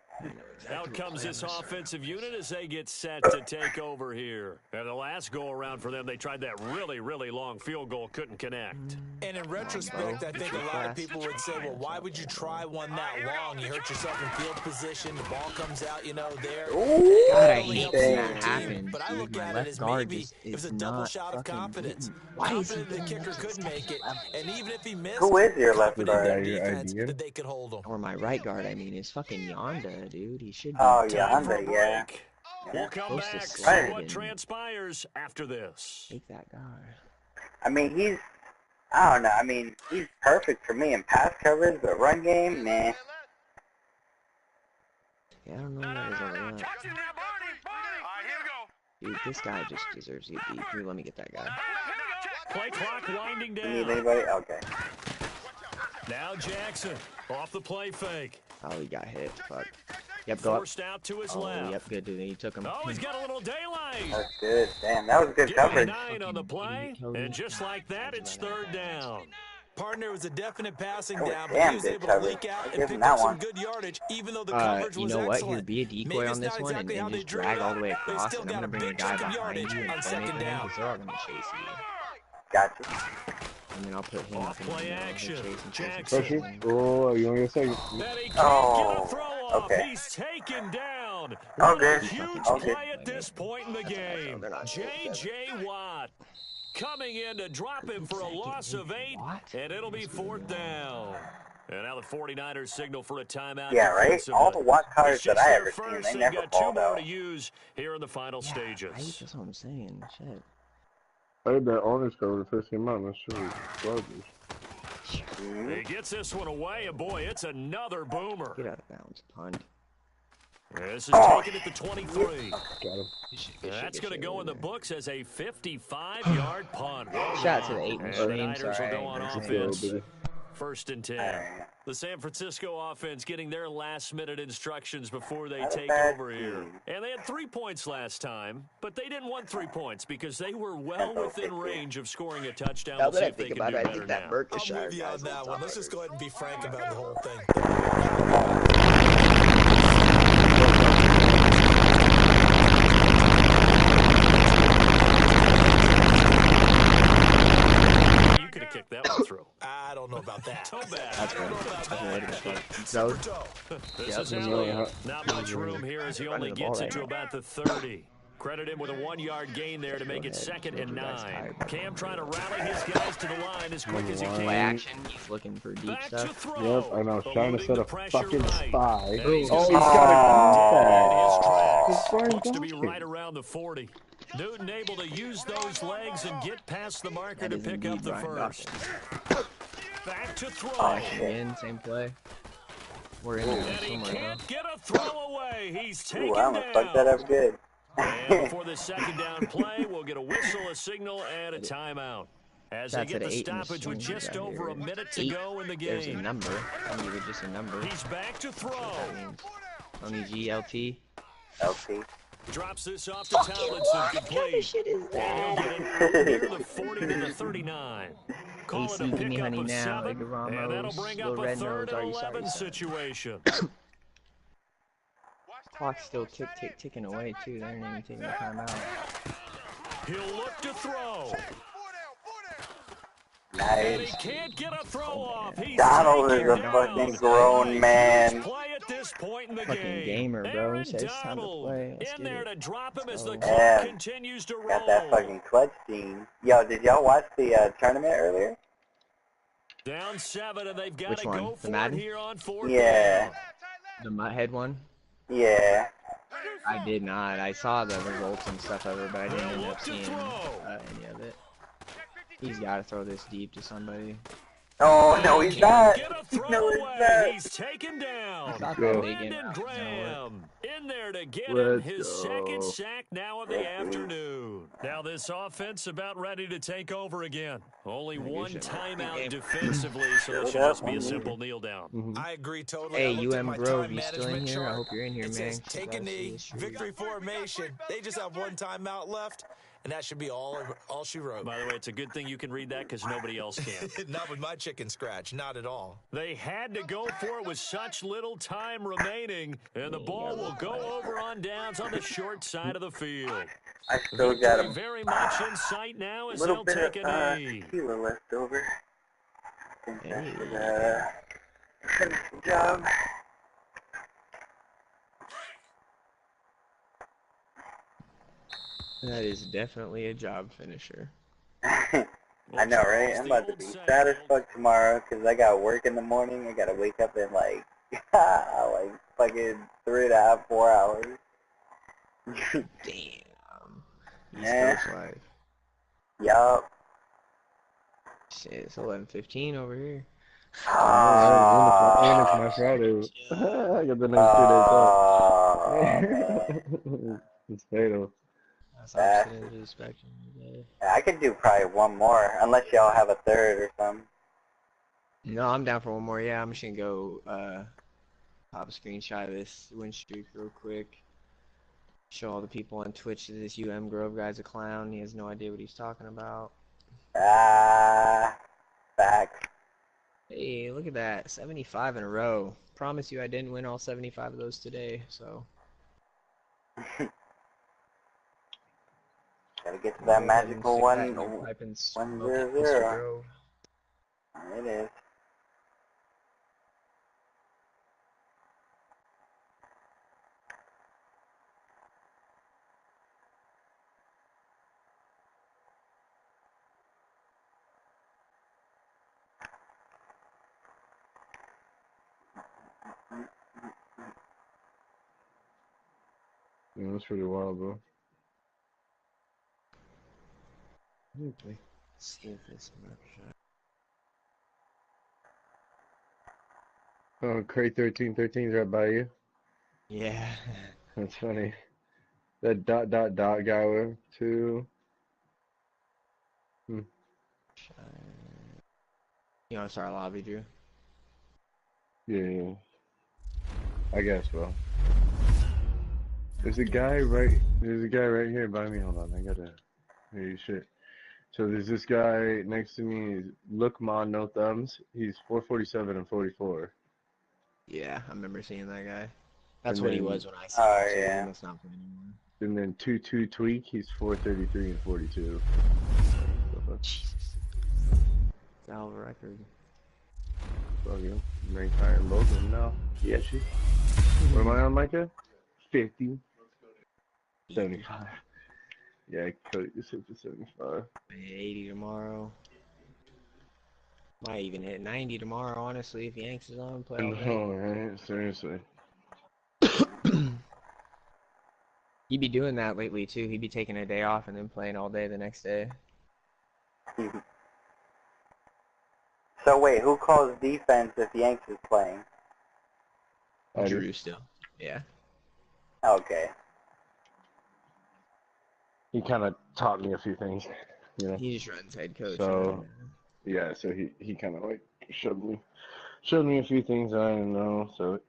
Out comes this offensive unit as they get set to take over here. And the last go-around for them, they tried that really, really long field goal, couldn't connect. And in retrospect, I think a lot of people would say, well, why would you try one that long? You hurt yourself in field position, the ball comes out, there. God, I hate when that happens. But I Dude, look my at it left as guard maybe just it was is a double not shot of fucking confidence. hitting. Why is he Confident the doing kicker that? could make it, and even if he missed, Who is your left confident in guard? their defense idea? that they could hold him. Or my right guard, I mean, is fucking Yonda, dude. He should be. Oh, Yonda, yeah. We'll come Supposed to back, see slide what in. transpires after this. Take that guard. I mean, I don't know. I mean, he's perfect for me in pass coverage, but run game, nah. Yeah, I don't know what is over there. Dude, this guy just deserves to get beat. Can you let me get that guy? Play clock winding You need down. anybody? Okay. Now Jackson off the play fake. Oh, he got hit. Fuck. Yep, go up. Forced out to his Oh, left. yep, good, dude. He took him. Oh, he's got a little daylight. That's good. Damn, that was good Give coverage. 9 on the play, and just like that, it's third down. Partner was a definite passing Oh, down, but damn he was good able to coverage. leak out I'll and give him pick that up some one. good yardage, even though the coverage You was know what? excellent. Here, be a decoy Maybe on it's this not one exactly how and they just drew drag it all the way up. They across, still and I'm got gonna a bring the big guy chunk of behind yardage you and on play second making him, down. because they're all gonna chase you. Gotcha. And then I'll put him Off up in play the middle and action. chase and chase and Jackson. chase. Oh, you want to say? And he can't get a Oh, throw off. okay. He's taken down. Oh, What a good. huge Oh, good. play at this point in the game. They're not J.J. Watt coming in to drop him for a loss of 8, and it'll be 4th down. And now the 49ers signal for a timeout. Yeah, right? All the Watt cars that I ever seen, they never got balled 2 more out. to use here in the final Right? stages. That's what I'm saying. Shit. I had that honors cover the first game out. I'm sure Chargers. He gets this one away, and boy, it's another boomer. Get out of bounds. Punt. This is taken at the 23. Got him. That's going to go in the books as a 55-yard punt. Shout out to the 8 And and the Niners will go on offense. Good. 1st and 10. The San Francisco offense getting their last-minute instructions before they take over here. And they had 3 points last time, but they didn't want 3 points because they were well within range of scoring a touchdown. Now We'll see that I if they think can about do it, I better think that now. Berkshire I'm with you on guy's that on one. top Let's of just it. go ahead and be frank about the whole thing. You could have kicked that one through. I don't know about that. So bad. That's good. That's good. So, This Yep. is Elliott. Not much room here as he only Running the ball gets it right to now. about the 30. Credit him with a 1-yard gain there to make it 2nd and 9. Cam trying to rally his guys to the line as quick as he play can. action, he's looking for deep Back to stuff. throw. Yep, and I was trying to set a Eluding the pressure fucking right. spy. And he's Oh, he's gonna got in his a tracks. Brian Looks to be Dawkins. right around the 40. Newton able to use those legs and get past the marker That to is pick up indeed the Brian first. Dawkins. Back to throw. Again, same play. We're in And there he somewhere, though. can't get a throw away. He's taken Ooh, I almost fucked that down. up good. And before the 2nd down play, we'll get a whistle, a signal, and a timeout. As they That's get at the 8 in the stoppage with swing. just over a minute to 8. go in the There's a game. number. I needed just a number. He's back to throw. That means Tony G, LT. LT. Drops this off to Tomlinson. Complete. Shit is And he'll get it near the 40 to the 39. Call AC, it a give me pickup honey of now. 7, Edgar and that'll Ramos, bring Lil up a Red 3rd Nose, are and you sorry, 11 son? situation. Clock's still ticking away too. They ain't even taking the time out. He'll look to throw. And he Nice. can't get a throw off. He's Donald is taken a down. fucking grown man. Play at this point in the Fucking game. gamer, bro. He Aaron says it's time to Donald play. Let's in get there it. to drop him as the Let's clock Yeah. continues to roll. Got that fucking clutch team. Yo, did y'all watch the tournament earlier? Down 7, and they've got Which to one? go The for it Madden? here on 4th Yeah. down. The Mudhead one? Yeah. I did not. I saw the results and stuff of it, but I didn't They'll end look up to seeing throw. any of it. He's got to throw this deep to somebody. Oh, no, he's not. Get a throw No, he's away. not. He's taken down. Thought Go. that big end Brandon route was gonna work. Graham in there to get him Let's his go. 2nd sack now of the afternoon. Now this offense about ready to take over again. Only one shit, timeout game. defensively, so this should just be a simple kneel down. I agree totally. Hey, I looked at UM my Grove, time you still in management here? I chart. hope you're in here, It man. says 'Cause I take a gotta see knee, this shit. victory formation. They just have one timeout left, and that should be all she wrote. By the way, it's a good thing you can read that because nobody else can. Not with my chicken scratch, not at all. They had to go for it with such little time remaining, and the ball will go over on downs on the short side of the field. I still got Victory a very much in sight now as little they'll bit take of a knee. tequila left over. I think that Hey. should finish the job. That is definitely a job finisher. I know, right? I'm about to be sad as fuck tomorrow because I got work in the morning. I gotta wake up in like, like fucking 3.5, 4 hours. Damn. East Yeah. Coast life. Yup. Shit, it's 11:15 over here. And it's my Friday. I got the next 2 days off. It's fatal. That's opposite end of the spectrum today. I could do probably one more, unless y'all have a third or something. No, I'm down for one more. Yeah, I'm just gonna go pop a screenshot of this win streak real quick. Show all the people on Twitch that this UM Grove guy's a clown. He has no idea what he's talking about. Facts. Hey, look at that. 75 in a row. Promise you I didn't win all 75 of those today, so. Gotta get to that magical one. Pipe and 1 smoke it, 0 Mr. 0. Grove. It is. Yeah, that's pretty wild, bro. Okay. See if this works. Oh, Crate 1313's right by you. Yeah. That's funny. That ... guy with 2. You want to start a lobby, Drew? Yeah. I guess, bro. There's a guy right here by me. Hold on, I gotta hear you shit. So there's this guy next to me. Look, Ma, no thumbs. He's 447 and 44. Yeah, I remember seeing that guy. That's And what he then- was when I saw him, so yeah. he must not play anymore. And then 22 Tweak. He's 433 and 42. Jesus. Hell of a record. Fuck you. I'm ranked higher in both of them now. Yeah, shit. What am I on, Micah? 50. 75. Yeah, Cody just hit the 75. 80 tomorrow. Might even hit 90 tomorrow, honestly, if Yanks is on. Play all day. No, right? Seriously. He'd be doing that lately, too. He'd be taking a day off and then playing all day the next day. So wait, who calls defense if Yanks is playing? I do. Drew still. Yeah. Okay. He kind of taught me a few things. you know. He just runs head coach. So yeah, so he kind of like showed me a few things I didn't know, so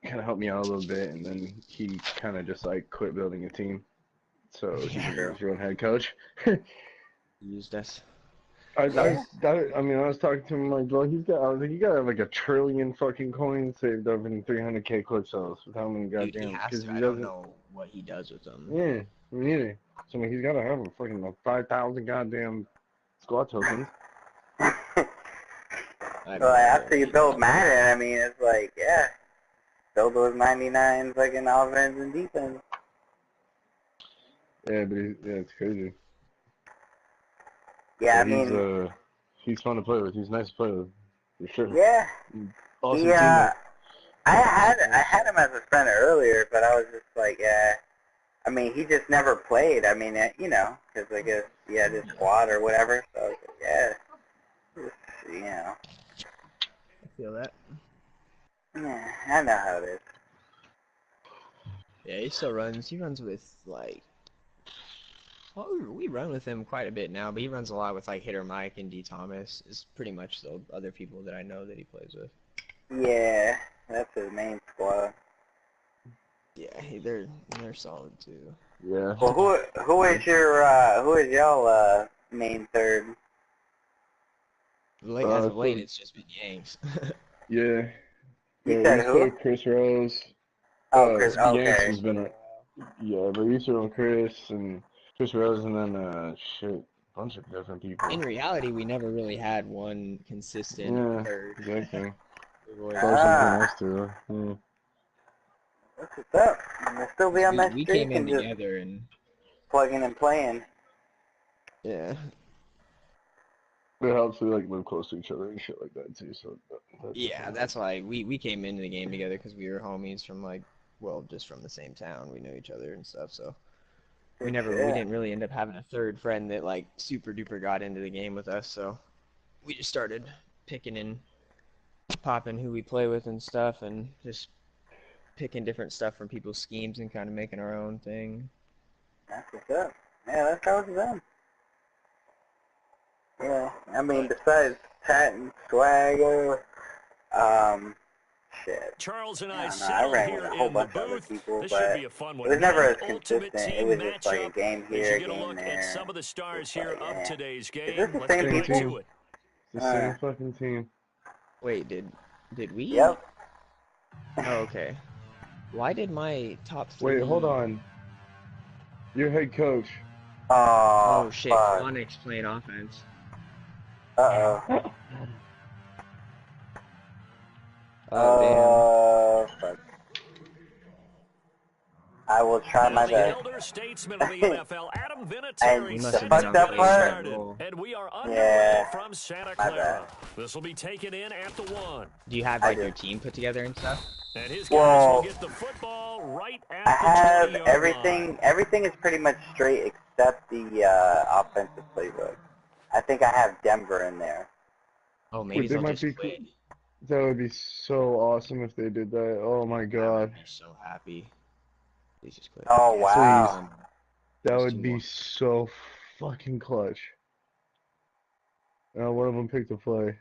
kind of helped me out a little bit, and then he kind of just like quit building a team, so he can be his own head coach. He used us. I mean, I was talking to him like, well, I was like, you got like 1 trillion fucking coins saved up in 300K quick sells. With how many Dude, goddamn? he has to. He I don't doesn't. know what he does with them. Yeah, me neither. So I mean, he's got to have a fucking like 5,000 goddamn squad tokens. Well, after you build Madden, I mean, it's like, yeah, build those 99 fucking offense and defense. Yeah, but it's crazy. Yeah, But I mean, he's fun to play with. He's nice to play with, for sure. yeah. Awesome teammate. I had him as a friend earlier, but I was just like, yeah. I mean, he just never played. I mean, you know, because I guess he had his squad or whatever. So I was like, yeah, just, you know. I feel that. Yeah, I know how it is. Yeah, he still runs. He runs with like. Well, we run with him quite a bit now, but he runs a lot with like Hitter Mike and D Thomas. Is pretty much the other people that I know that he plays with. Yeah, that's his main squad. Yeah, they're solid too. Yeah. Well, who is y'all main third? Like as of late, it's just been Yanks. Yeah. You said who? Chris Rose. Oh, Chris. Yanks Okay. has been yeah, but we used to on Chris Rose, and then a bunch of different people. In reality, we never really had one consistent third. Exactly. Ah. Too. Yeah. What's up? We'll still be on that We streak came in and just together and plugging and playing. yeah. It helps we like live close to each other and shit like that too. So Yeah, that's why we came into the game together because we were homies from like, well, just from the same town. We knew each other and stuff. So we didn't really end up having a third friend that like super duper got into the game with us. So we just started picking and popping who we play with and stuff, and just picking different stuff from people's schemes and kind of making our own thing. That's what's up. Yeah, that's how it's done. Yeah, I mean, besides Tat and Swagger, shit. Charles and I ran with a whole bunch of other people, but it was never as consistent. It was just like a game here, a game there. Some of the stars here of today's game. Is this the same people? It's the same fucking team. Wait, did we? Yep. Oh, okay. Why did my top three... Wait, hold on. Your head coach. Oh shit, fuck. Chronic's playing offense. Uh-oh. Oh, fuck. I will try my best. Elder statesman of the NFL, Adam And Vinatieri, the fucked up part? and we are underway from Santa Clara. This will be taken in at the 1. Do you have like your team put together and stuff? And his guys will get the football right at I have the 20-yard everything. line. Everything is pretty much straight except the offensive playbook. I think I have Denver in there. Oh, maybe they'll just quit. That would be so awesome if they did that. Oh my god. I'd be so happy. Please just quit. Oh wow. That would be so fucking clutch. One of them picked a play.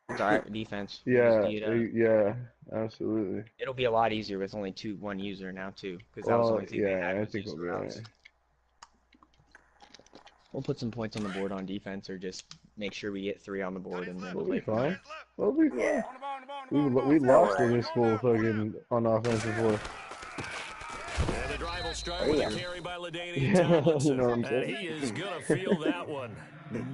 It's alright, defense. Yeah, absolutely. It'll be a lot easier with only one user now too, because that was the only thing they had. I think we'll be alright. We'll put some points on the board on defense, or just make sure we get 3 on the board, and then We'll be fine. Yeah. We lost in this school fucking on offensive floor. And the drive will start with a carry by LaDainian You know Tomlinson. what I'm And saying? he is going to feel that one.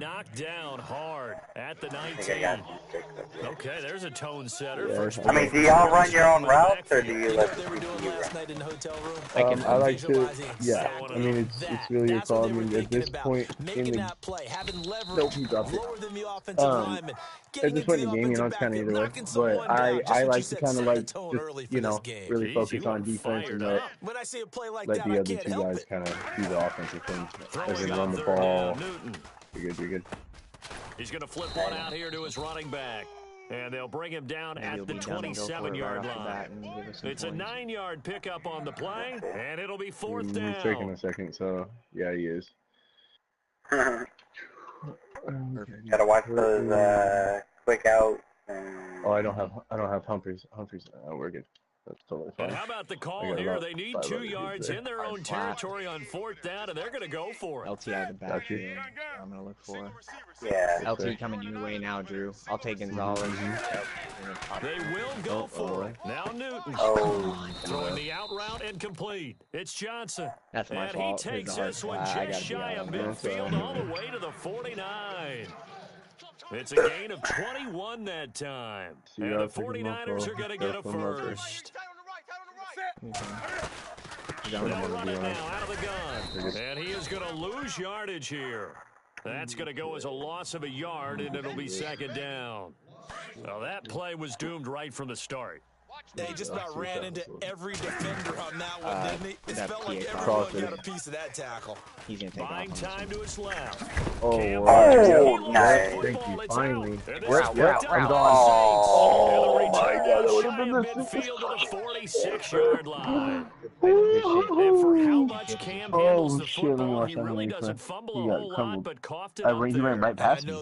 Knocked down hard at the I think I 19. got you fixed up here. Okay, there's a tone setter. Yeah, First I mean, do y'all run your own routes, or do you let What they were doing last night in the hotel room? I like to, Visualizing yeah. I mean, it's really your That's what call. I they were mean, at thinking this about. point in Making the that play, having leverage, Nope, he dropped it. lower than the offensive lineman, at getting this into point the in the game, you know, offensive it's kind of backfield, either way. knocking But someone down. I Just what like you to said, kind of setting like the tone just early for this game. really Jeez, focus you on are defense and fired let up. When I see a play like let that, the I other can't two help guys it. kind of do the offensive things. As in Throwing run on the 3rd ball. down, Newton. You're good. He's going to flip one out here to his running back. And they'll bring him down Maybe at he'll the be down and go for it right 27-yard off the line. bat and give us some It's a points. 9-yard pickup on the play, and it'll be 4th He's taking down. a second, so yeah, he is. Gotta watch those quick outs. Oh, I don't have Humphreys. We're good. That's totally fine. And how about the call here? They need 2 yards in their own territory on 4th down, and they're going to go for it. LT out of the backfield. I'm going to look for. Yeah. LT coming your way now, Drew. I'll take Gonzalez. They will go for it. Now Newton. Throwing the out route incomplete. It's Johnson. That's my and fault. he takes this one just shy of midfield all the way to the 49. It's a gain of 21 that time. And the 49ers are going to get a first. They'll run it now out of the gun. And he is going to lose yardage here. That's going to go as a loss of a yard, and it'll be 2nd down. Well, that play was doomed right from the start. They just about ran into every defender on that one, didn't he? It felt like everyone got a piece of that tackle. He's going to take Buying time to his left. Oh, nice. Thank you, finally. I'm gone. Oh, my God, that would have been midfield to the 46-yard line. And for how much Cam handles the football, he really doesn't fumble a whole lot, but coughed it up He ran right there. past me.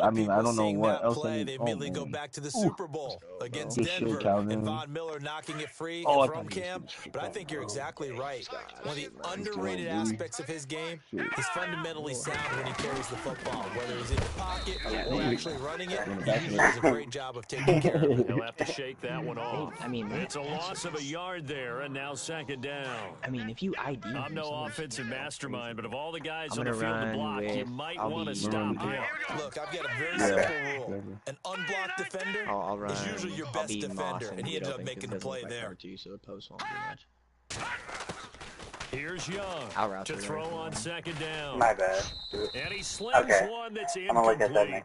I mean, I don't know what else. They immediately go back to the Super Bowl against Good shit, Denver, Calvin. and Von Miller knocking it free from Cam. But I think you're exactly right. One of the underrated aspects of his game is fundamentally sound when he carries the football, whether he's in the pocket or actually running it. He does a great job of taking care of it. He'll have to shake that one off. I mean, It's a loss of a yard there, and now 2nd down. I mean, if you ID him, I'm no offensive mastermind, but of all the guys on I'm the gonna field to run block, you with- might I'll want to be stop running. him. Look, I've got a very simple rule. An unblocked defender I'll run. is usually your I'll best be defender, Moss and he get ended up open 'cause making it the doesn't play look like there. R2, so the post won't do much. Here's Young I'll route to to throw the on 2nd down. My bad. And he slings Okay. one that's I'm gonna look at that incomplete.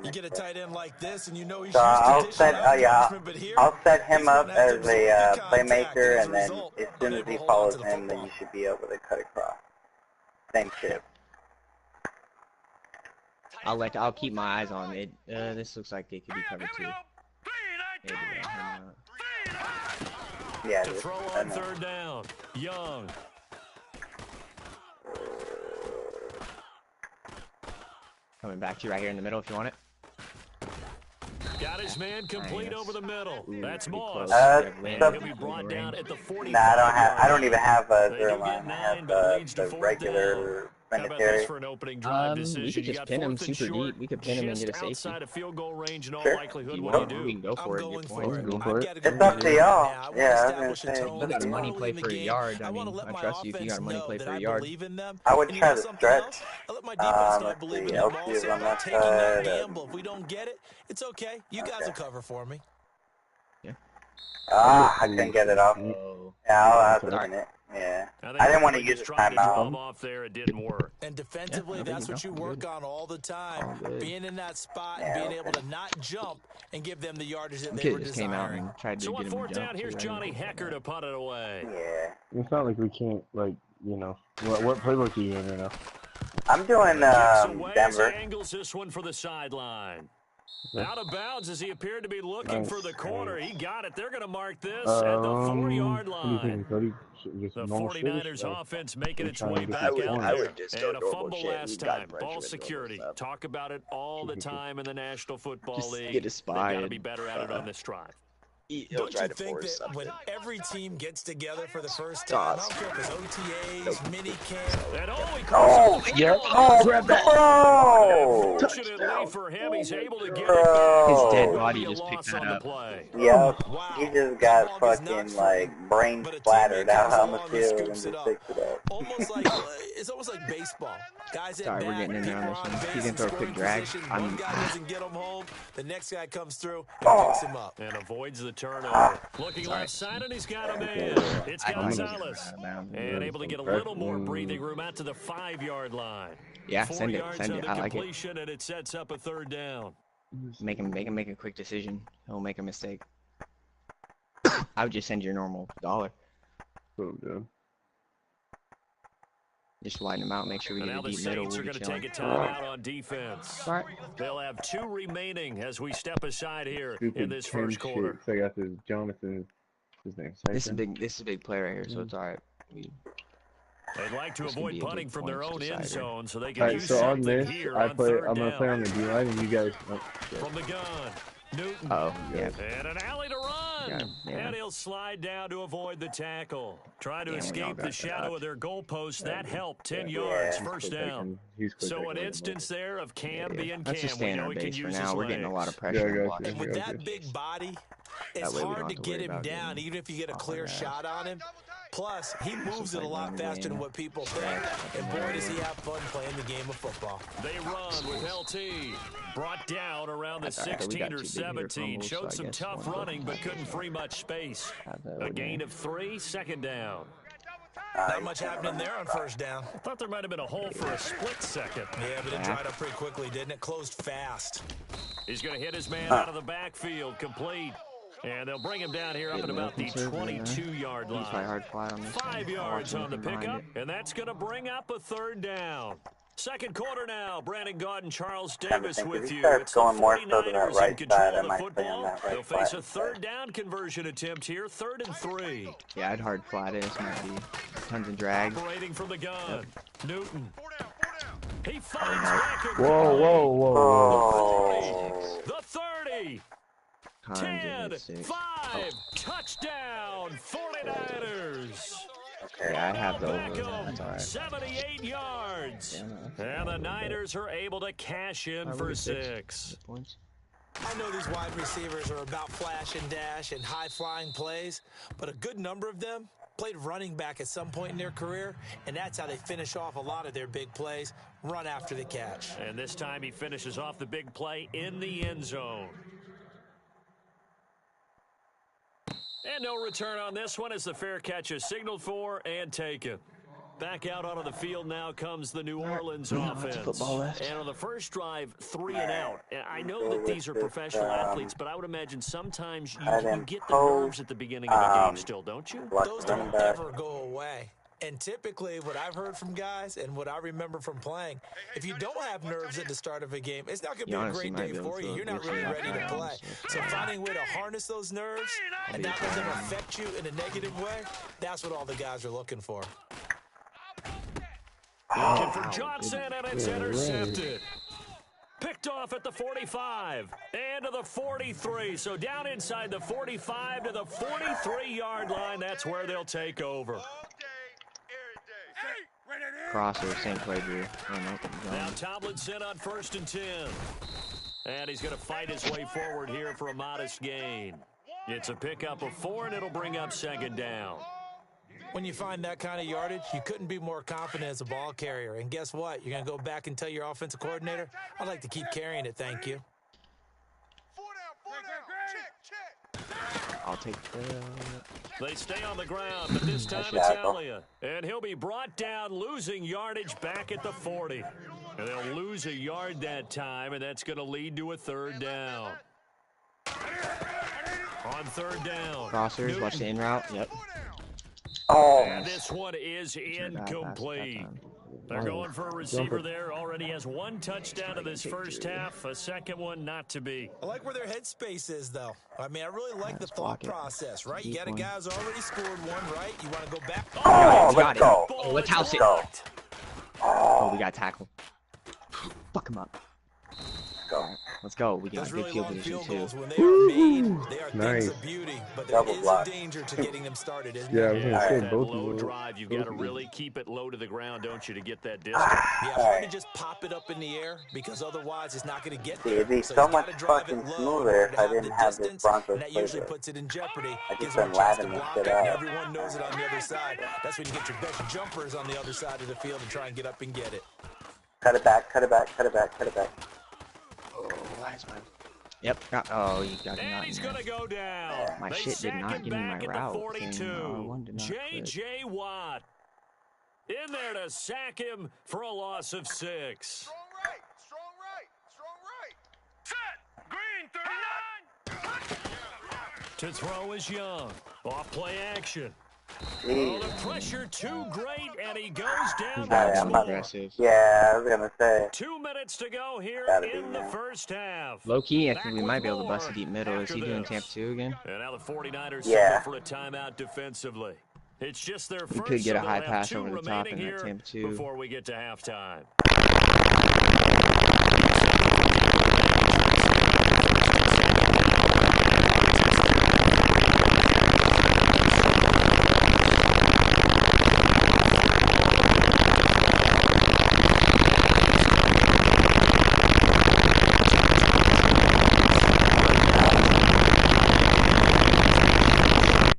You get a tight end like this, and you know he's So I'll used to set, dishing out punishment, but here, I'll set him he's up gonna have as to a absorb the contact, playmaker, as and a then result, as soon as unable he to hold on follows to the him, then football. you should be able to cut across. Same tip. I'll keep my eyes on it. This looks like it could be covered too. Maybe, Yeah, To just, throw I on know. 3rd down. Young. Coming back to you right here in the middle if you want it. Got his man complete over the middle. That's pretty Moss. close. And so- he'll be brought down at the 45. Nah, I don't even have a They zero do get line. I 9, have but it leads to the 4th regular How about mandatory. this for an opening drive We decision? could You just got pin him 4th and super short, deep. We could pin him and just get a safety. outside of field goal range in all Sure. likelihood. You What do you want, do? we can go for I'm it. going Good for point. it. Go I've for it. got to go It's up to in y'all. now. I want Yeah, I to was establish gonna a say. tone Look at that's the money early play in the for a game. yard. I I want to mean, let I my trust you if you got offense money know play that for a I yard. believe in them. I would And you try know to something stretch. else? I let my defense know I Let's believe see. in them LT also is on about that taking that side. gamble. If we don't get it, it's okay. You guys Okay. will cover for me. I couldn't get it off. Oh. Yeah, I'll have to pin it. Yeah. I didn't want to use just the tried to draw him timeout. off there. It didn't work. And defensively, Yeah, there that's you what go. you work Good. on all the time. All good. Being in that spot Yeah, and being okay. able to not jump and give them the yardage that The they kid were just came out desiring. and tried to So get on him to 4th jump. down, here's so Johnny I Hecker to punt it away. Yeah. It's not like we can't, like, you know. What playbook are you in right now? I'm doing Kicks away as he Denver. angles this one for the sideline. Out of bounds as he appeared to be looking Nice. for the corner. He got it. They're going to mark this at the 40-yard What do you think, line. Cody? Just The normal 49ers shit? offense making we're its trying way to get back this out corner. there. I would just go And a normal fumble shit. last You got time. pressure Ball and normal security. stuff. Talk about it all the time in the National Football Just League. get a They've spy got to and, be better at it on this drive. He'll Don't try you to think force that when something. every team gets together for the first time, I don't care if it's OTAs, mini camp, And he Oh, yeah. oh, bro! Fortunately for him, he's able to get it His Bro! dead back. body It'll be a just picked loss that on the up. play. Yep. Wow. He just That got ball gets knocked fucking, free, like, brain but a teammate splattered out comes on the along and field and scoops it just up. picks it up. Almost like it's almost like baseball. Guys at Sorry, we're bat, getting in there people on are this on one. base He's gonna in throw a scoring quick drag. position. I'm- One guy doesn't get him home. The next guy comes through and picks him up. And avoids the turnover. Looking left side, and he's got him in. It's I think he's Gonzalez. out of bounds. And able to get a little more breathing room out to the 5-yard line. Yeah, 4 send it. yards Send on it. the I like it. completion, and it sets up a 3rd down. Make him make a quick decision. He'll make a mistake. I would just send your normal dollar. So good. Just widen them out. Make sure we And get now a the deep middle. Saints We'll are be going to chilling. take a timeout on defense. All right. They'll have 2 remaining as we step aside here Stupid in this Tim first quarter. shit. So I got this Jonathan. His name. This is a big play right here, so it's all right. They'd like to This could avoid be a punting big from their points own end decider. zone so they can Alright, use so on something this, here I'm on third gonna down. play on the D line, and you guys. Oh, From the gun, Newton. Oh, yeah. And an alley to run. Yeah. And he'll slide down to avoid the tackle. Trying to Yeah, we all escape got the shadow that. of their goalpost. That helped. 10 Yeah. yards, He's first down. So an instance there of Cam being Let's Cam. just stay We in know our he can base for use now. his We're getting a lot legs. of pressure. Yeah, I got blocking you. And with him. that big body, it's way we don't hard to have to get worry him about down, getting even if you get a off clear our ass. shot on him. Plus, he moves it a like lot one faster than wing. what people think. And boy, does he have fun playing the game of football. They run with LT. Brought down around the That's all right, we 16 got or 2 big hitter 17. fumbles, so Showed I some guess tough one running, but doesn't couldn't have free much space. that A one gain there. of 3, second down. Not much happening there on first down. I thought there might have been a hole for a split second. Yeah, but it dried up pretty quickly, didn't it? Closed fast. He's going to hit his man out of the backfield, complete. And they'll bring him down here up at about the 22-yard Use my line. hard flat on this 5 one. yards I'll watch on the anything behind pickup, and that's going to bring up a third down. Second quarter now. Brandon Gaunt and Charles Trying to Davis think, if with he you. starts It's the going more so to that 49ers in right control side, I of the might play on football. that right They'll face side a third down conversion attempt here, 3rd and 3. Yeah, I'd hard flat it. This might be tons of drag. Operating from the gun. Newton. 4 down, 4 down. He finds back a Oh. The 30. Tons 10, of it, 6. 5, touchdown, 49ers. Okay. Yeah, I have the over. Beckham, That's all right. 78 yards. Yeah, And the Niners are able to cash in for 6. Points. I know these wide receivers are about flash and dash and high-flying plays, but a good number of them played running back at some point in their career, and that's how they finish off a lot of their big plays, run after the catch. And this time he finishes off the big play in the end zone. And no return on this one as the fair catch is signaled for and taken. Back out onto the field now comes the New Orleans offense. football left. And on the first drive, 3 and out. And I know that these are professional athletes, but I would imagine sometimes you get the nerves at the beginning of a game still, don't you? Those don't ever go away. And typically, what I've heard from guys and what I remember from playing, if you don't have nerves at the start of a game, it's not going to be a great day for you. You're not really ready to play. So finding a way to harness those nerves and not let them affect you in a negative way, that's what all the guys are looking for. Looking for Johnson, and it's intercepted. Picked off at the 45 and to the 43. So down inside the 45 to the 43-yard line. That's where they'll take over. Crosser, same play, Drew. Now Tomlinson on 1st and 10. And he's going to fight his way forward here for a modest gain. It's a pickup of 4, and it'll bring up 2nd down. When you find that kind of yardage, you couldn't be more confident as a ball carrier. And guess what? You're going to go back and tell your offensive coordinator, I'd like to keep carrying it, thank you. 4 down, check. I'll take the... They stay on the ground, but this time it's Elliott. And he'll be brought down, losing yardage back at the 40. And they'll lose a yard that time, and that's going to lead to a 3rd down. On 3rd down. Crossers, watch the in route. Yep. Oh. And this one is incomplete. They're going for a receiver there. Already has 1 touchdown in this first half. A second one not to be. I like where their headspace is, though. I mean, I really like the thought process, right? You got a guy who's already scored 1, right? You want to go back? Oh, let's go. Oh, let's house it. Go. Oh, we got tackled. Fuck him up. Go. Let's go. We got Those good really field long position, field too. goals, when they are made, they are Nice. things of beauty, but there is a danger to getting them started, isn't Yeah, I there? was gonna say That both low of them. drive, you've got to really keep it low to the ground, don't you, to get that distance? Yeah, hard to just pop it up in the air because otherwise it's not going to get See, there. it'd be So so he's much gotta drive fucking it low in smoother order if to I have didn't the have this distance, Broncos and that usually playbook. puts it in jeopardy. I Gives just him a been chance to lathing this block shit it, and out. everyone knows it on the other side. That's when you get your best jumpers on the other side of the field and try and get up and get it. Cut it back, cut it back, cut it back, cut it back. Yep. Oh, you got And not he's in going there. to go down. My They shit did sack not him give me back my at route the thing. 42. One did not click. J.J. Watt in there to sack him for a loss of 6. Strong right, strong right, strong right. Set, green, 39. To throw is Young. Off play action. Oh, Jeez. the pressure too great, and he goes down Got once some more. aggressive. Yeah, I was gonna say. 2 minutes to go here Gotta be, in the man. first half. Low key, I Back think we with might be able to more bust a deep middle. Is after he doing this. Tampa 2 again? And now the 49ers Yeah. settle for a timeout defensively. It's just their We first, could get a so high they'll have pass two over the top remaining in that here temp too. before we get to halftime.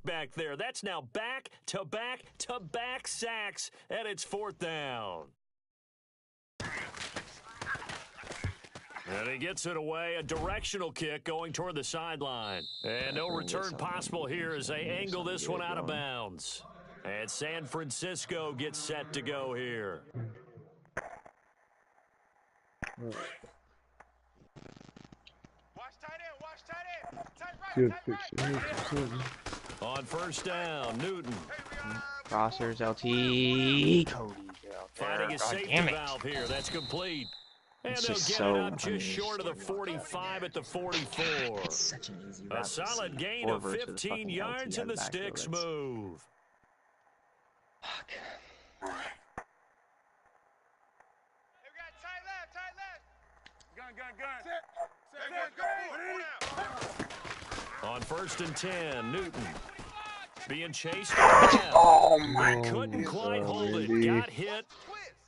Back there, that's now back-to-back-to-back sacks, and it's 4th down. And he gets it away, a directional kick going toward the sideline. And no return possible here as they angle this one out of bounds. And San Francisco gets set to go here. Good fixture. On 1st down, Newton. Crossers, LT, Cody. Finding a safety valve here. That's complete. And It's they'll just get so it up just short of the 45 at the 44. It's such an easy route A to solid see. gain of Versus 15 fucking yards LT in the out of the backfield. sticks That's- move. Fuck. On 1st and 10, Newton being chased around. Oh my! Couldn't quite hold it. Randy. Got hit.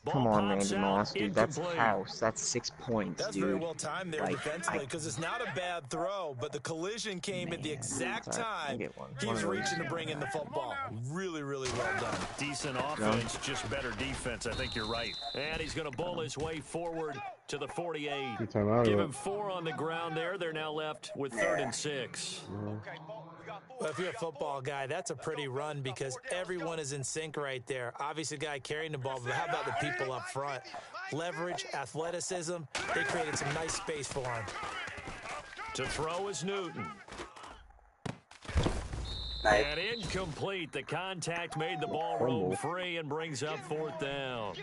Ball Come on, pops Randy out, Moss, dude. That's incomplete. house. That's 6 points, That's dude. very well timed there Like, defensively because it's not a bad throw, but the collision came at the exact time he was reaching to bring in the football. Really, really well done. Decent offense, just better defense. I think you're right. And he's going to bull his way forward to the 48. Good time out Give of him it. 4 on the ground there. They're now left with 3rd and 6. Well, if you're a football guy, that's a pretty run because everyone is in sync right there. Obviously, the guy carrying the ball, but how about the people up front? Leverage, athleticism, they created some nice space for him. To throw is Newton. Nice. And incomplete. The contact made the ball roam free and brings up 4th down.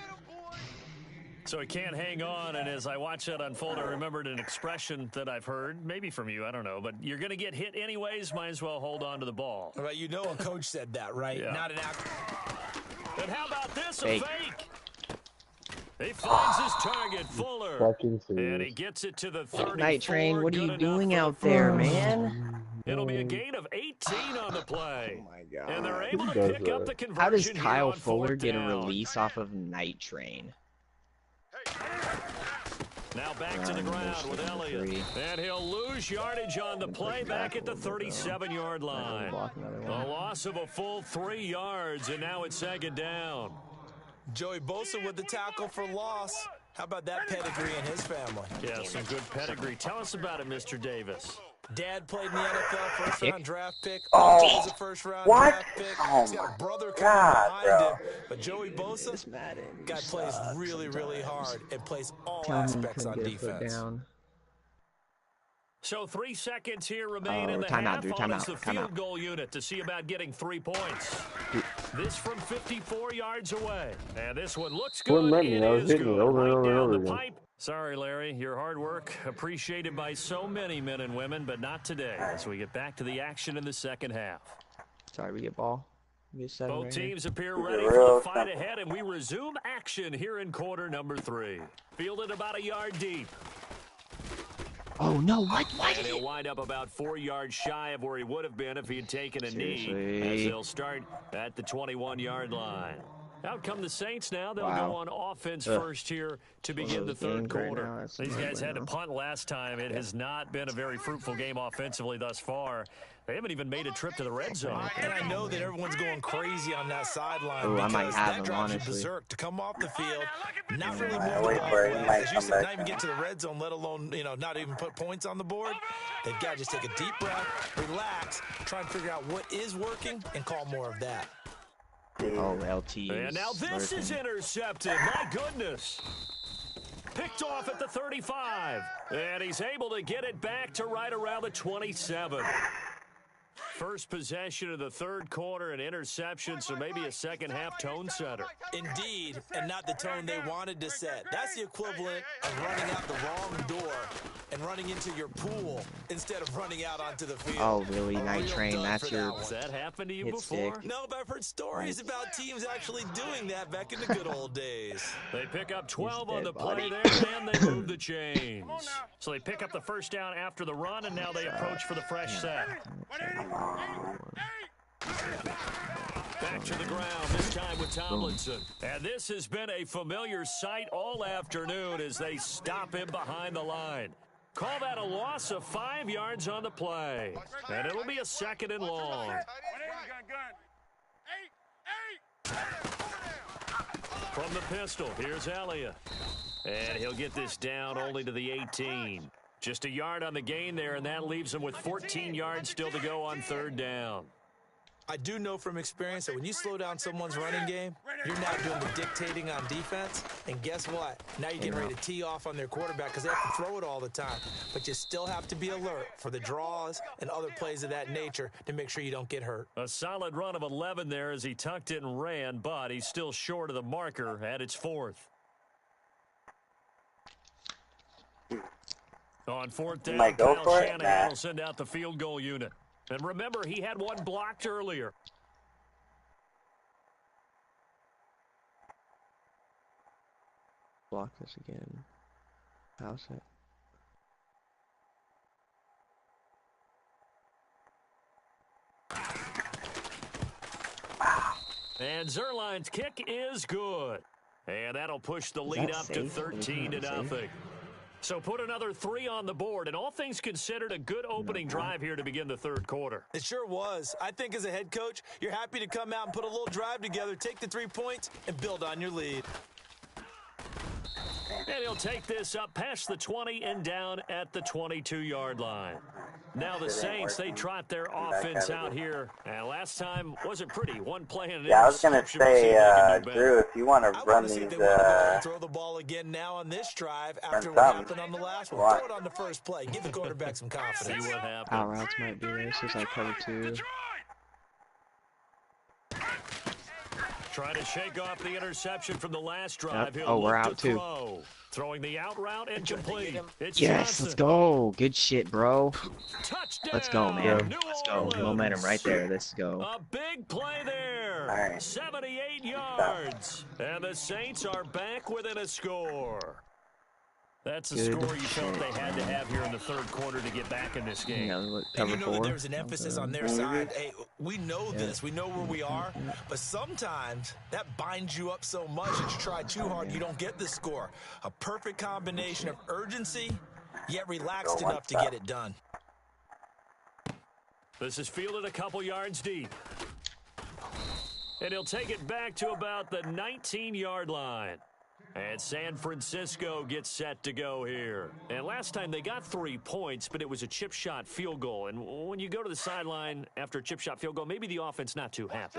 So he can't hang on, and as I watch that unfold, I remembered an expression that I've heard, maybe from you, I don't know, but you're going to get hit anyways, might as well hold on to the ball. Right, you know a coach said that, right? Yeah. Not an act. And how about this, Fake. a fake? He finds his target, Fuller, Fucking and he serious. gets it to the 34. Night Train, what are Good you enough doing for the out there, first. man? It'll be a gain of 18 on the play. Oh my god. And they're able to does pick up that? the conversion How does here Kyle on Fuller 4th get a down. release off of Night Train? Now back to the ground with Elliott. And he'll lose yardage on the play back at the 37-yard line. A loss of a full 3 yards, and now it's 2nd down. Joey Bosa with the tackle for loss. How about that pedigree in his family? Yeah, some good pedigree. Tell us about it, Mr. Davis. Dad played in the NFL, first-round draft pick. Oh, Uncle was a first-round what? draft pick. Oh He's got my a brother coming God, behind bro. him. But Joey Bosa, guy plays really, really hard and plays all aspects on defense. So 3 seconds here remain in the timeout, half. dude, On timeout, is the timeout. field goal unit to see about getting 3 points. This from 54 yards away. And this one looks good. Wouldn't let me. It I was is hitting it good. over and Right over and down over the again. pipe. Sorry, Larry. Your hard work appreciated by so many men and women, but not today as we get back to the action in the second half. Sorry, we get ball. We get 7 Both right here. teams appear ready for the fight ahead, and we resume action here in quarter number 3. Fielded about a yard deep. Oh, no, what? And he'll wind up about 4 yards shy of where he would have been if he had taken a knee, as they'll start at the 21-yard line. Out come the Saints now. They'll go on offense first here to begin the third quarter. These guys had to punt last time. It has not been a very fruitful game offensively thus far. They haven't even made a trip to the red zone. And I know that everyone's going crazy on that sideline Ooh, I because might have that him, drives you honestly. berserk to come off the field, not really move the wait ball for it. He well. might As you come said, back not even now. get to the red zone, let alone, not even put points on the board. They've got to just take a deep breath, relax, try and figure out what is working, and call more of that. Oh, LT. And now this is intercepted. My goodness. Picked off at the 35. And he's able to get it back to right around the 27. First possession of the third quarter, an interception, so maybe a second-half tone setter. Indeed, and not the tone they wanted to set. That's the equivalent of running out the wrong door and running into your pool instead of running out onto the field. Oh, really? Night Train, that's your... Has that happened to you hit before? stick. No, but I've heard stories about teams actually doing that back in the good old days. They pick up 12 He's on the dead play body. there, and they move the chains. So they pick up the first down after the run, and now they approach for the fresh set. Back to the ground, this time with Tomlinson. And this has been a familiar sight all afternoon as they stop him behind the line. Call that a loss of 5 yards on the play. And it'll be a second and long. From the pistol, here's Elliott. And he'll get this down only to the 18. Just a yard on the gain there, and that leaves him with 14 yards still to go on third down. I do know from experience that when you slow down someone's running game, you're now doing the dictating on defense. And guess what? Now you're getting ready to tee off on their quarterback because they have to throw it all the time. But you still have to be alert for the draws and other plays of that nature to make sure you don't get hurt. A solid run of 11 there as he tucked it and ran, but he's still short of the marker at its fourth. On fourth down, Kyle Shanahan will send out the field goal unit. And remember, he had one blocked earlier. Block this again. How's it? And Zerline's kick is good. And that'll push the lead up to 13-0. So put another 3 on the board, and all things considered, a good opening drive here to begin the third quarter. It sure was. I think as a head coach, you're happy to come out and put a little drive together, take the 3 points, and build on your lead. And he'll take this up past the 20 and down at the 22-yard line. Now the Saints, they trot their offense out here. And last time wasn't pretty. One play and an I was going to say, Drew, if you want to run these... throw the ball again now on this drive after what happened on the last one. Throw it on the first play. Give the quarterback some confidence. See what happens. Our routes might be there. This is like cover 2. Trying to shake off the interception from the last drive. Yep. Oh, we're out too. Throwing the out route and complete. It's yes, Johnson. Let's go. Good shit, bro. Touchdown. Let's go, man. New Let's go. Orleans. Momentum right there. Let's go. A big play there. Right. 78 yards. And the Saints are back within a score. That's a score you felt they had to have here in the third quarter to get back in this game. Yeah, and you know that there's an emphasis on their side. Hey, we know this. We know where we are. But sometimes that binds you up so much that you try too hard, you don't get the score. A perfect combination of urgency, yet relaxed enough to get it done. This is fielded a couple yards deep. And he'll take it back to about the 19-yard line. And San Francisco gets set to go here. And last time they got 3 points, but it was a chip shot field goal. And when you go to the sideline after a chip shot field goal, maybe the offense not too happy.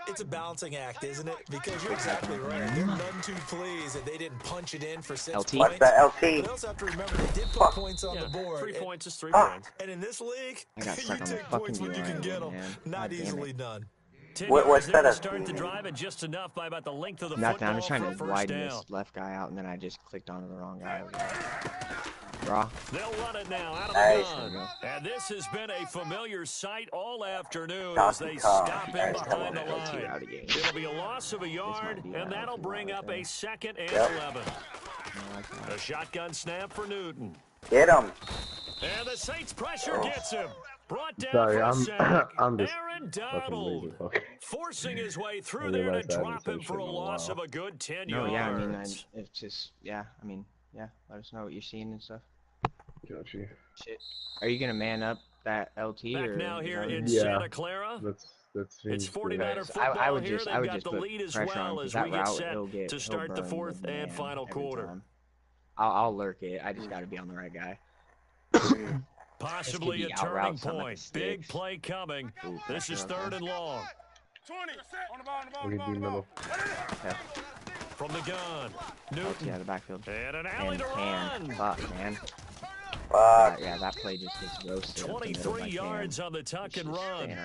It's a balancing act, isn't it? Because you're exactly right. They're none too pleased that they didn't punch it in for 6 points. What's that, LT? But they also have to remember they did put points on the board. 3 points is 3 points. And in this league, I got you stuck on the take fucking points when you can get them. man. Not God damn easily it. done. What's that to start the drive and just enough by about the length of the Nothing. football I'm just trying for to first widen down. this left guy out, and then I just clicked onto the wrong guy. Draw. They'll run it now out of the gun. And this has been a familiar sight all afternoon as they stop him behind the line. It'll be a loss of a yard, and that'll bring up a 2nd and 11. A shotgun snap for Newton. Get him. And the Saints pressure gets him. Brought down Sorry, for a sack. I'm just Aaron Donald forcing his way through there to drop him for a loss of a good 10 yards. No, yeah, I mean, it's just, yeah, I mean, yeah, let us know what you're seeing and stuff. Got you. Shit. Are you going to man up that LT? Back or now here in Yeah. Santa Clara. That's It's 49er Because football I would here. just, They've I would got just the put lead as pressure on well as that we get route, set to start the fourth and final quarter. Time. I'll lurk it. I just got to be on the right guy. Possibly a This could be turning out-route some of the point. Big sticks. play coming. Ooh, This is pressure, 3rd and long. 20. On the ball, What do you do, Melo? Yeah. From the gun. LT Newton. out of the backfield. And an alley to And run. fuck, man. Yeah, that play just gets roasted. 23 yards on the tuck and run.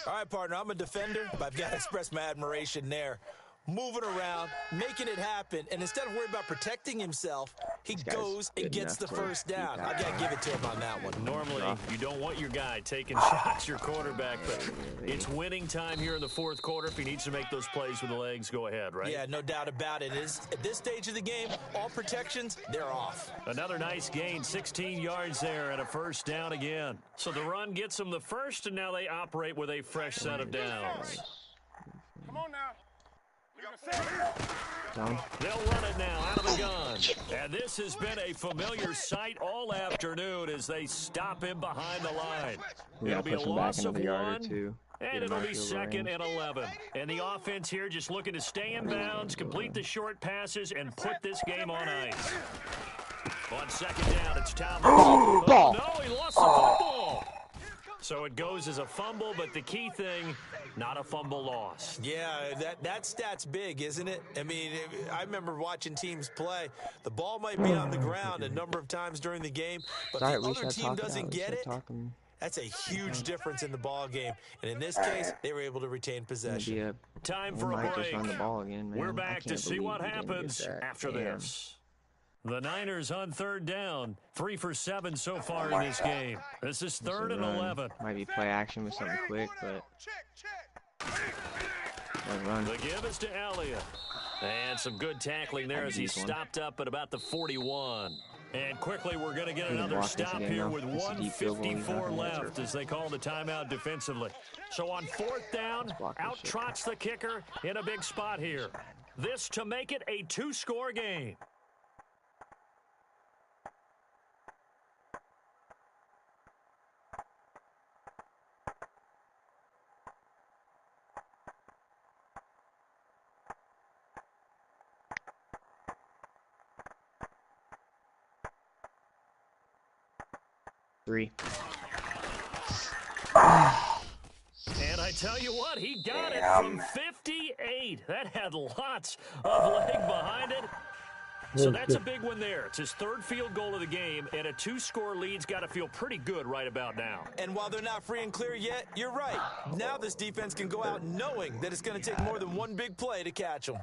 All right, partner, I'm a defender, but I've got to express my admiration there. Moving around, making it happen, and instead of worrying about protecting himself, he goes and gets the first down. I got to give it to him on that one. Normally, you don't want your guy taking shots, your quarterback, but it's winning time here in the fourth quarter. If he needs to make those plays with the legs, go ahead, right? Yeah, no doubt about it. At this stage of the game, all protections, they're off. Another nice gain, 16 yards there and a first down again. So the run gets them the first, and now they operate with a fresh set of downs. Come on now. They'll run it now out of the gun. And this has been a familiar sight all afternoon as they stop him behind the line. It'll be a loss of 1, and it'll be 2nd and 11. And the offense here just looking to stay in bounds, complete the short passes, and put this game on ice. On 2nd down, it's Thomas. Oh, no, he lost the football. So it goes as a fumble, but the key thing, not a fumble loss. Yeah, that stat's big, isn't it? I mean, I remember watching teams play. The ball might be on the ground a number of times during the game, but if the other team doesn't get it, that's a huge difference in the ball game. And in this case, they were able to retain possession. Time for a break. We're back to see what happens after this. The Niners on 3rd down, 3 for 7 so far in this game. This is 3rd and 11. Might be play action with something quick, but run. The give is to Elliott. And some good tackling there as he stopped up at about the 41. And quickly, we're going to get another stop here with 1:54 left as they call the timeout defensively. So on 4th down, out trots the kicker in a big spot here. This to make it a 2-score game. Three. And I tell you what, he got it from 58. That had lots of leg behind it. So that's a big one there. It's his 3rd field goal of the game, and a 2-score lead's got to feel pretty good right about now. And while they're not free and clear yet, you're right. Now this defense can go out knowing that it's going to take more than one big play to catch them.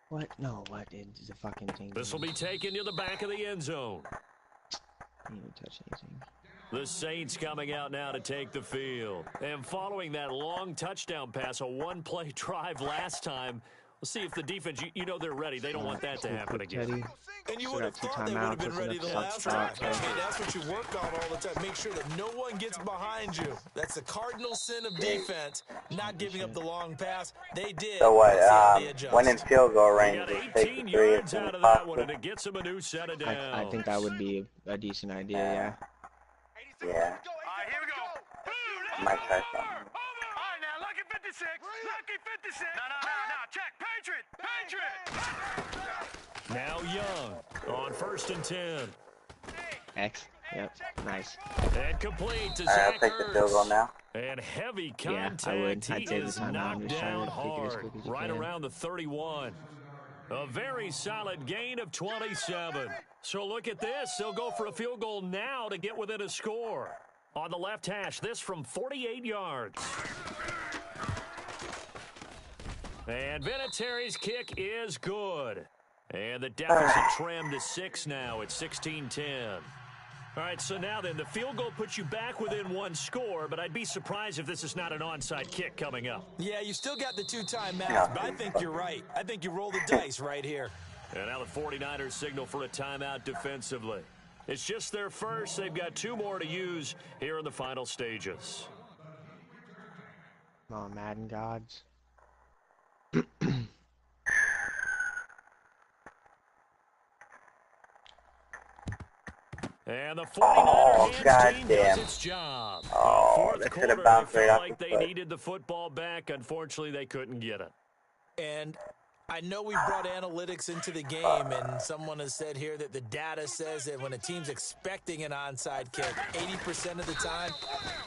What? No, what is the fucking thing? This will be taken to the back of the end zone. He didn't touch anything. The Saints coming out now to take the field. And following that long touchdown pass, a 1-play drive last time, we'll see if the defense, you know they're ready. They don't want that to happen again. And you would have thought they would have been ready the last time. I mean, that's what you work on all the time. Make sure that no one gets behind you. That's the cardinal sin of defense, not giving up the long pass. They did. So what, when in field goal range, it's 18 yards out of that one, and it gets them a new set of downs. I think that would be a decent idea, yeah. Yeah. All right, here we go. Might try something. All right, now, lucky 56. Lucky 56. No. Check. Patriot. Now Young on 1st and 10. X. Yep. Nice. And complete to I'll Zach take the field goal now. And heavy contact. Yeah, I would. I'd he say is the timeout. knocked down Just trying to kick it as hard, quick as you right can. around the 31. A very solid gain of 27. So look at this. They'll go for a field goal now to get within a score. On the left hash, this from 48 yards. And Vinatieri's kick is good. And the deficit trimmed to 6 now. It's 16-10. All right, so now then, the field goal puts you back within 1 score, but I'd be surprised if this is not an onside kick coming up. Yeah, you still got the 2 timeouts, but I think you're right. I think you roll the dice right here. And now the 49ers signal for a timeout defensively. It's just their first. They've got 2 more to use here in the final stages. Come on, Madden gods. And the 49ers team does its job. Oh, Fourth they could have quarter, bounced they right felt off like the they foot. needed the football back. Unfortunately, they couldn't get it. And I know we brought analytics into the game, and someone has said here that the data says that when a team's expecting an onside kick, 80% of the time,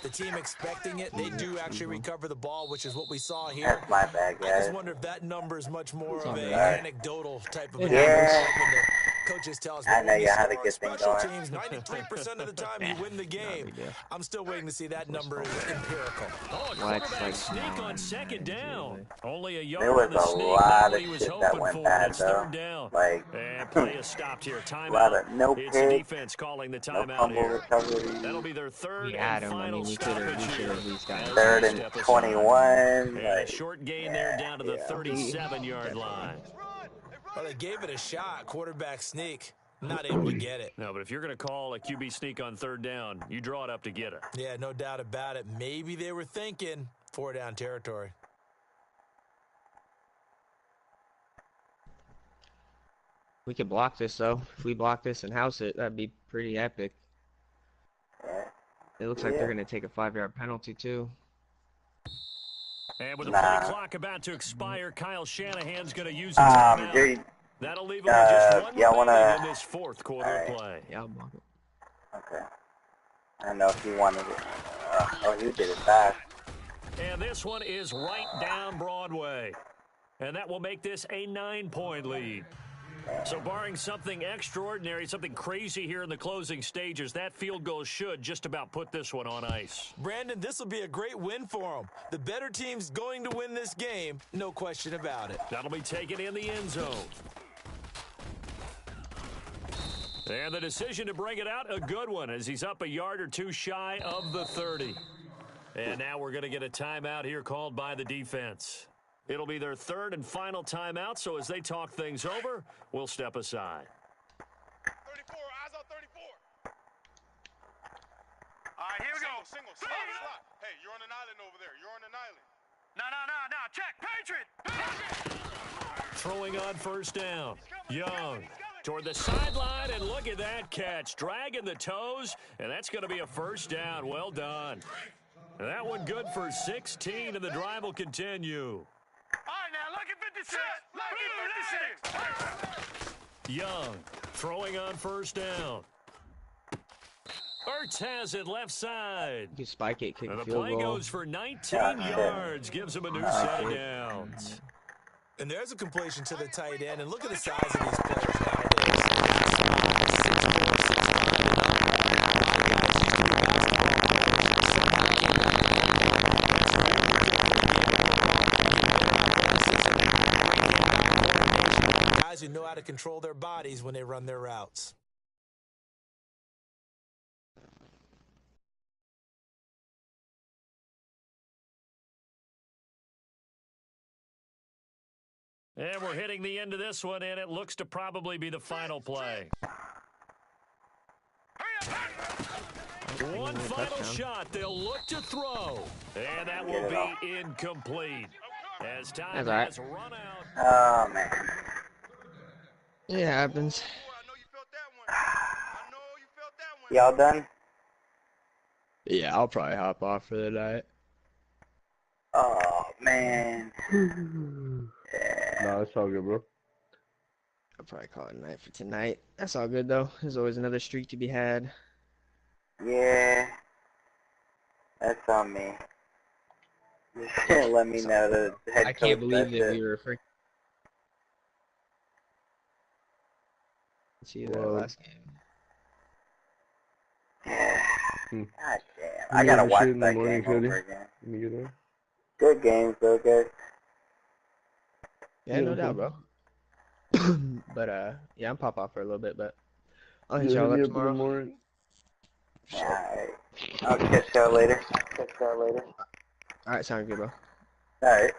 the team expecting it, they do actually recover the ball, which is what we saw here. That's my bad, guys. I just wonder if that number is much more of a anecdotal type of Yeah. when the coaches tell us, I know you had to score get special things going. teams, 93% of the time you win the game. I'm still waiting to see that number is empirical. Oh, a quarterback sneak on second down. Only a yard There was on the a sneak, lot not of what he was shit that hoping went for. bad, It's though. third down. Like, And play is stopped here. a lot Timeout. of no It's the picks, defense calling the no timeout fumble here. recovery. That'll be their third We and had him. I final mean, we stoppage should here. at least got Third and 21. And a Like, short gain there down to the 37-yard line. Well, they gave it a shot, quarterback sneak. Not able to get it. No, but if you're going to call a QB sneak on third down, you draw it up to get it. Yeah, no doubt about it. Maybe they were thinking 4-down territory. We could block this though. If we block this and house it, that'd be pretty epic. It looks like they're gonna take a 5-yard penalty too. And with the play clock about to expire, Kyle Shanahan's going to use a timeout. That'll leave him with just one remaining in this fourth quarter of play. Yeah, I'll block it. Okay. I don't know if he wanted it. Oh, he did it fast. And this one is right down Broadway. And that will make this a 9-point lead. So barring something extraordinary, something crazy here in the closing stages, that field goal should just about put this one on ice. Brandon, this will be a great win for them. The better team's going to win this game, no question about it. That'll be taken in the end zone. And the decision to bring it out, a good one, as he's up a yard or two shy of the 30. And now we're going to get a timeout here called by the defense. It'll be their third and final timeout, so as they talk things over, we'll step aside. 34, eyes on 34. All right, here we go. Single, slot. Hey, you're on an island over there. You're on an island. No. Check, Patriot. Throwing on first down. Young toward the sideline, and look at that catch. Dragging the toes, and that's going to be a first down. Well done. That one good for 16, and the drive will continue. All right, now, look at 56. Young throwing on first down. Ertz has it left side. You can spike it, kick And a the field play goal. goes for 19 yards. Gives him a new set of downs. And there's a completion to the tight end. And look at the size of these players nowadays. 6'4", guys who know how to control their bodies when they run their routes. And we're hitting the end of this one, and it looks to probably be the final play. One final shot they'll look to throw, and that will be incomplete as time has run out. Oh, man. It happens. Y'all done? Yeah, I'll probably hop off for the night. Oh, man. No, it's all good, bro. I'll probably call it a night for tonight. That's all good, though. There's always another streak to be had. Yeah. That's on me. Just let me know the head coach. I can't believe that it. we were freaking. See you that last game. Yeah. God damn. I gotta watch that game over again. Good games, though, guys. Yeah, no doubt, bro. But, yeah, I'm pop off for a little bit, but I'll hit y'all up tomorrow. Alright. I'll catch y'all later. Alright, sounds good, bro. Alright.